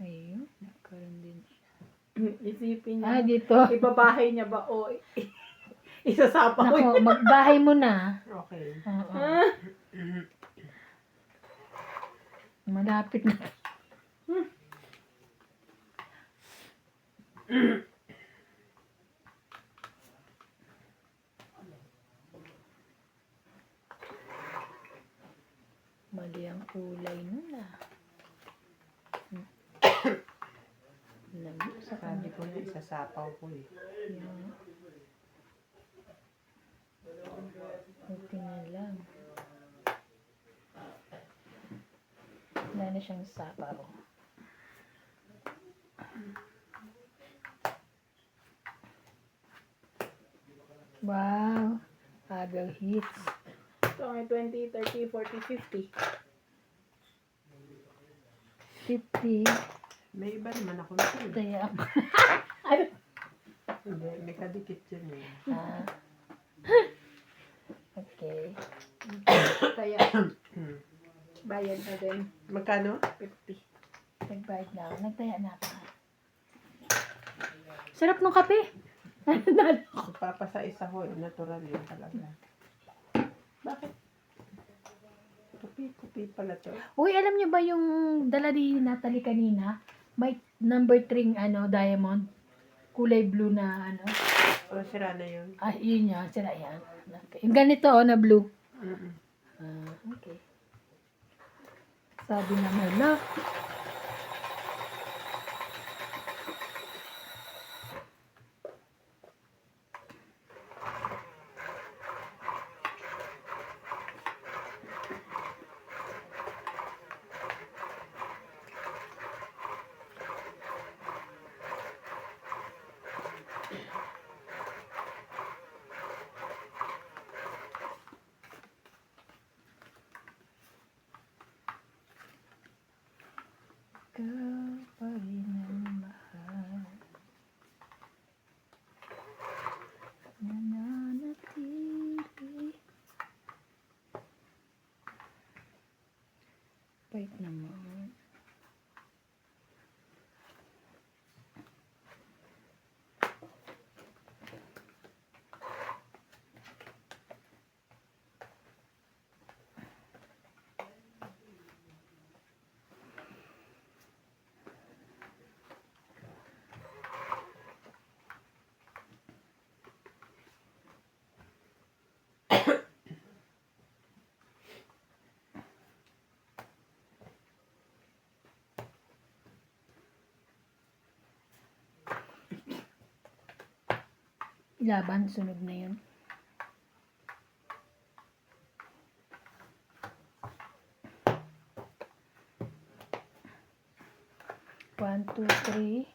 Ayun, nagkaroon din siya. Isipin Ah, niya. dito. Ibabahay niya ba o isasapaw Nako, magbahay mo na. Okay. Oo. Malapit na. Mali ang kulay nun ah. Lamig sa Sabi ko na isasapaw ko eh. kanya. Buti na lang. Wala na siyang sapaw. Wow. Agal hits. Ito ay 20, 30, 40, 50. 50. May iba naman ako na eh. Kaya ako. Hindi, may kadikit yun eh. Ah. Okay. Kaya, bayad na din. Magkano? 50. Nagbayad na ako. Nagtaya na ako. Sarap ng kape. Nanalo ko. Papasa isa ho, natural yun talaga. Bakit? Kupi pala to. Uy, alam niyo ba yung dala ni Natalie kanina? May number 3 diamond. Kulay blue na O, sira na yun. Ah, yun yan. Sira yan. Okay. Yung ganito na blue. Mm-mm. Ah, okay. Sabi na may lock. Ikaw pa rin ang mahal. Nananatili. Wait naman. Laban, sunod na yun. One, two, three.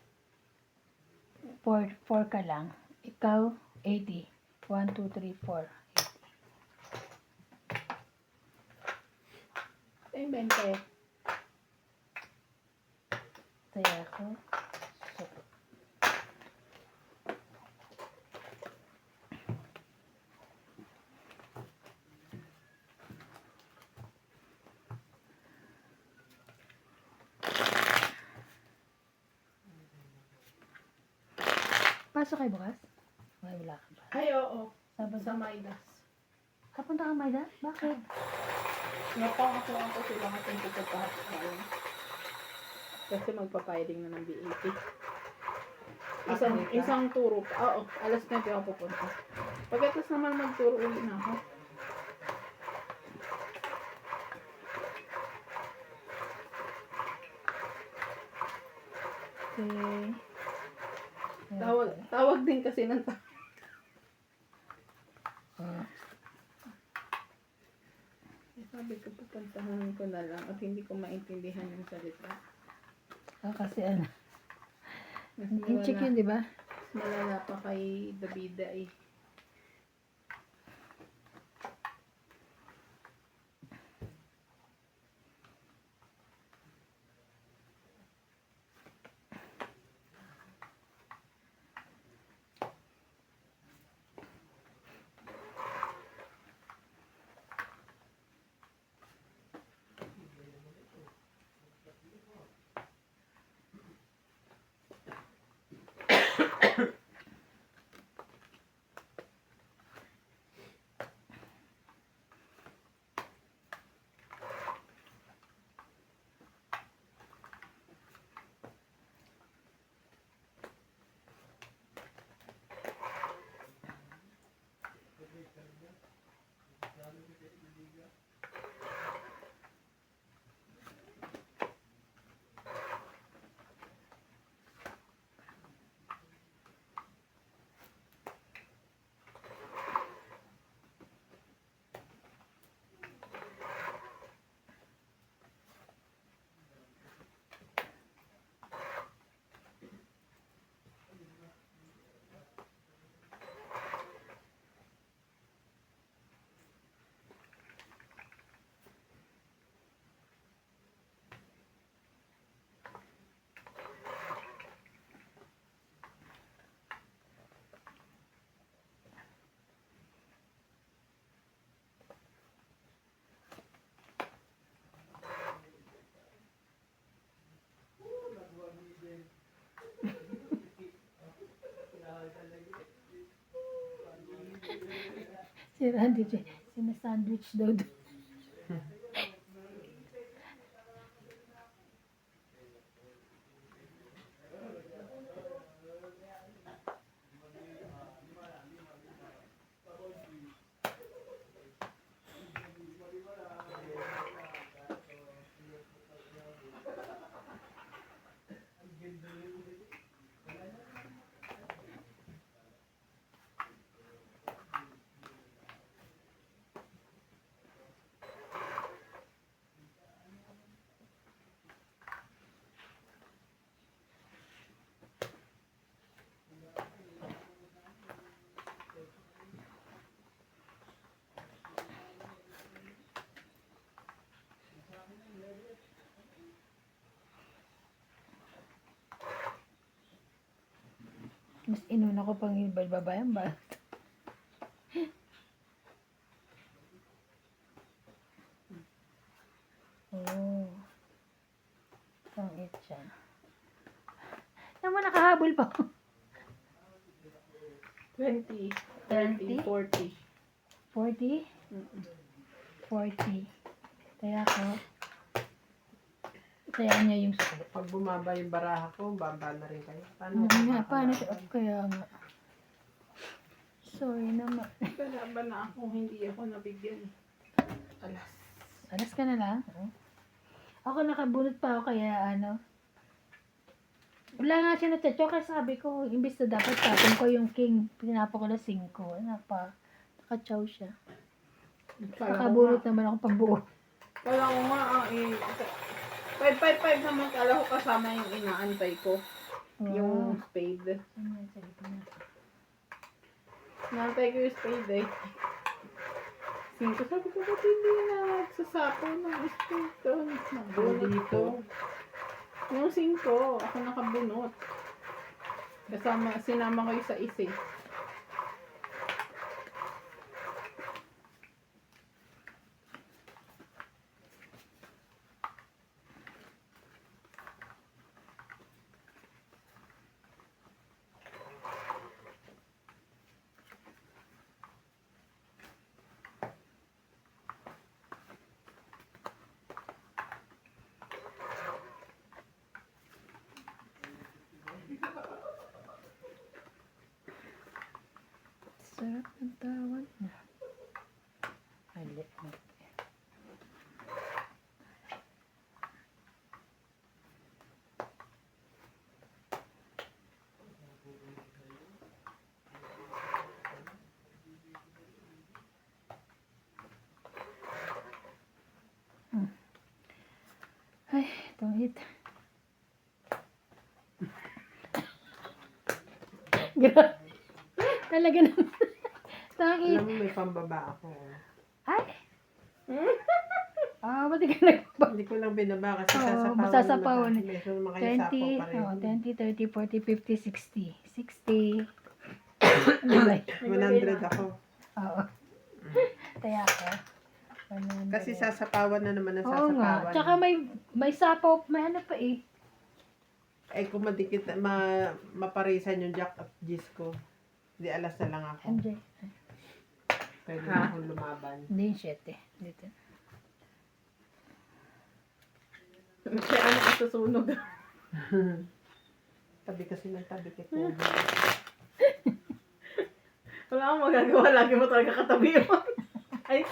Four ka lang. Ikaw, 80. 1, 2, 3, 4. Ay, 20. Kaya ako. So, pasok kayo bukas? Ay, wala ka ba? Ay, oo. Sabado. Sa Maidas. Kapunta ka, Maida? Bakit? Napakakuha ko sila ating pupuntahan sa bayan. Kasi magpapiling na ng BAP. Isang turo pa. Oo, alas 9 ako pupunta. Pagkatapos naman magturo ulit na ako. Okay. Tawag din kasi ng Ah, sabi ko, pupuntahan ko na lang at hindi ko maintindihan yung salita. kasi ano. Mas In-check yun, di ba? malala pa kay Davida eh. Si Randy, sinasandwich daw doon. Mas inuna ko pang babayan ba? Oh. Pangit siya. Naman nakahabol pa ako. 20, 20? 30, 40. 40? Mm-mm. 40. Kaya ko. Kaya niya yung suko. Pag bumaba yung baraha ko, baba na rin kayo. Ano nga, paano siya? makakalaban? Kaya nga. Sorry naman. Kalaban na ako, hindi ako nabigyan. Alas. Alas ka na lang? Oh. Ako nakabunot pa ako kaya ano. Wala nga siya na-check. Kaya sabi ko, imbis na dapat tapon ko yung king. Pinapa ko na 5. Ano pa? Nakachow siya. Nakabunot naman ako pambuo. Kala ko nga, 5-5-5 naman, kala ko kasama yung inaantay ko. Yung spade. Ano yan sa likod na? Inaantay ko yung spade eh. 5, sabi ko, ba't hindi na nagsasapo ng spade doon? Nagbunot Dito. ko. Yung 5, ako nakabunot. Kasama, sinama ko yung sa isa. Sarap ng tawag na. Alit na. Ay, tungit. Grabe. Talaga naman. Tangit. Alam mo, may pambaba ako. Ay! Ba't ka nagpa? Hindi ko lang binaba kasi Oo, sasapawan masasapawan. naman. Meron naman kayo sapaw 20, pa rin. 20, 30, 40, 50, 60. 60. Ano ba? 100 ako. Oo. Kaya ako. 100. Kasi sasapawan na naman ang Oo nga. sasapawan. Tsaka may sapaw, may ano pa eh. Eh kung madikit, maparisan yung jack at gis ko. Di alas na lang ako. MJ. Pwede na akong lumaban. Hindi yung 7. Dito. Kaya ano ka susunog? Tabi kasi ng tabi kay Kuya. Wala akong magagawa. Lagi mo talaga katabi yun. Ay,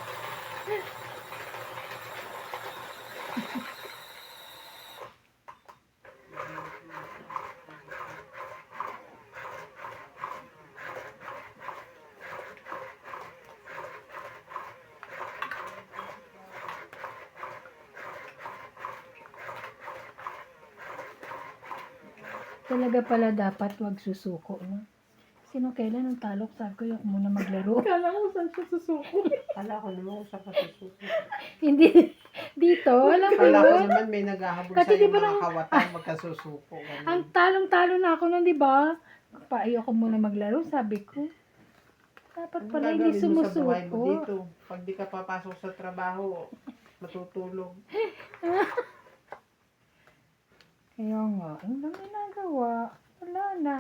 Talaga pala dapat wag susuko, no? Sino kailan ng talok? Sabi ko yung muna maglaro. kala ko saan siya susuko. Kala ko naman kung saan ka susuko. Hindi. Dito, alam mo Kala ko yun? naman may naghahabol Kasi sa'yo di ba mga nung- kawatan magkasusuko. Ganun. Ang talong-talo na ako nun, di ba? Ayoko muna maglaro, sabi ko. Dapat Ano pala hindi gagawin mo sa buhay mo sumusuko. dito? Pag di ka papasok sa trabaho, matutulog. Kaya nga, ano lang ginagawa? Wala na.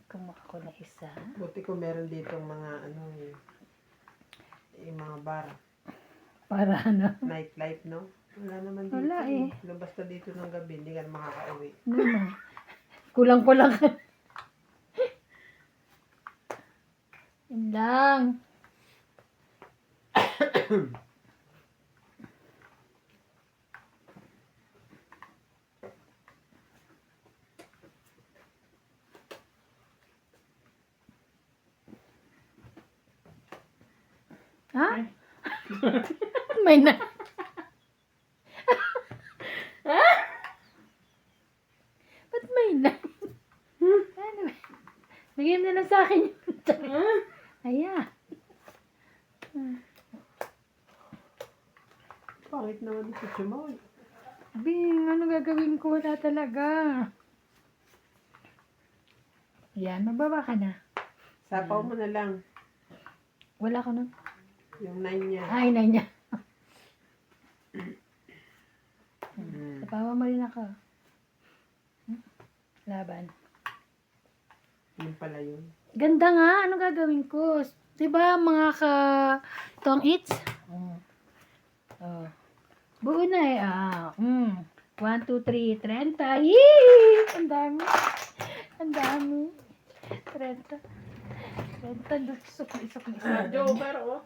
Kumuha ko na isa. Buti ko meron dito mga yung mga bar, Para ano? nightlife, no? Wala naman dito. Wala eh. Lumabas ka dito ng gabi, hindi ka na makakauwi. Ano na? Kulang-kulang. Yun lang. Ha? May na. Ba't may na? Ano? Bigyan mo na lang sa akin yun. Ayan. Pangit naman ito, Chumoy. Bing, ano gagawin ko? Wala talaga. Yan, magbaba ka na. Sapaw mo na lang. Wala ko nun. Yung 9 niya. Ay, na niya. Mm. Tapawa mo rin ako. Laban. Yun pala yun. Ganda nga. Ano gagawin ko? Diba, mga tong eats? Oh. Buo na eh. 1, 2, 3, 30. Yee! Ang dami. Ang dami. 30. 30. Isok na isa. Joker, oh.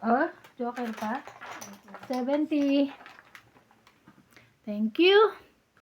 Oh, joker pa. 70. Thank you.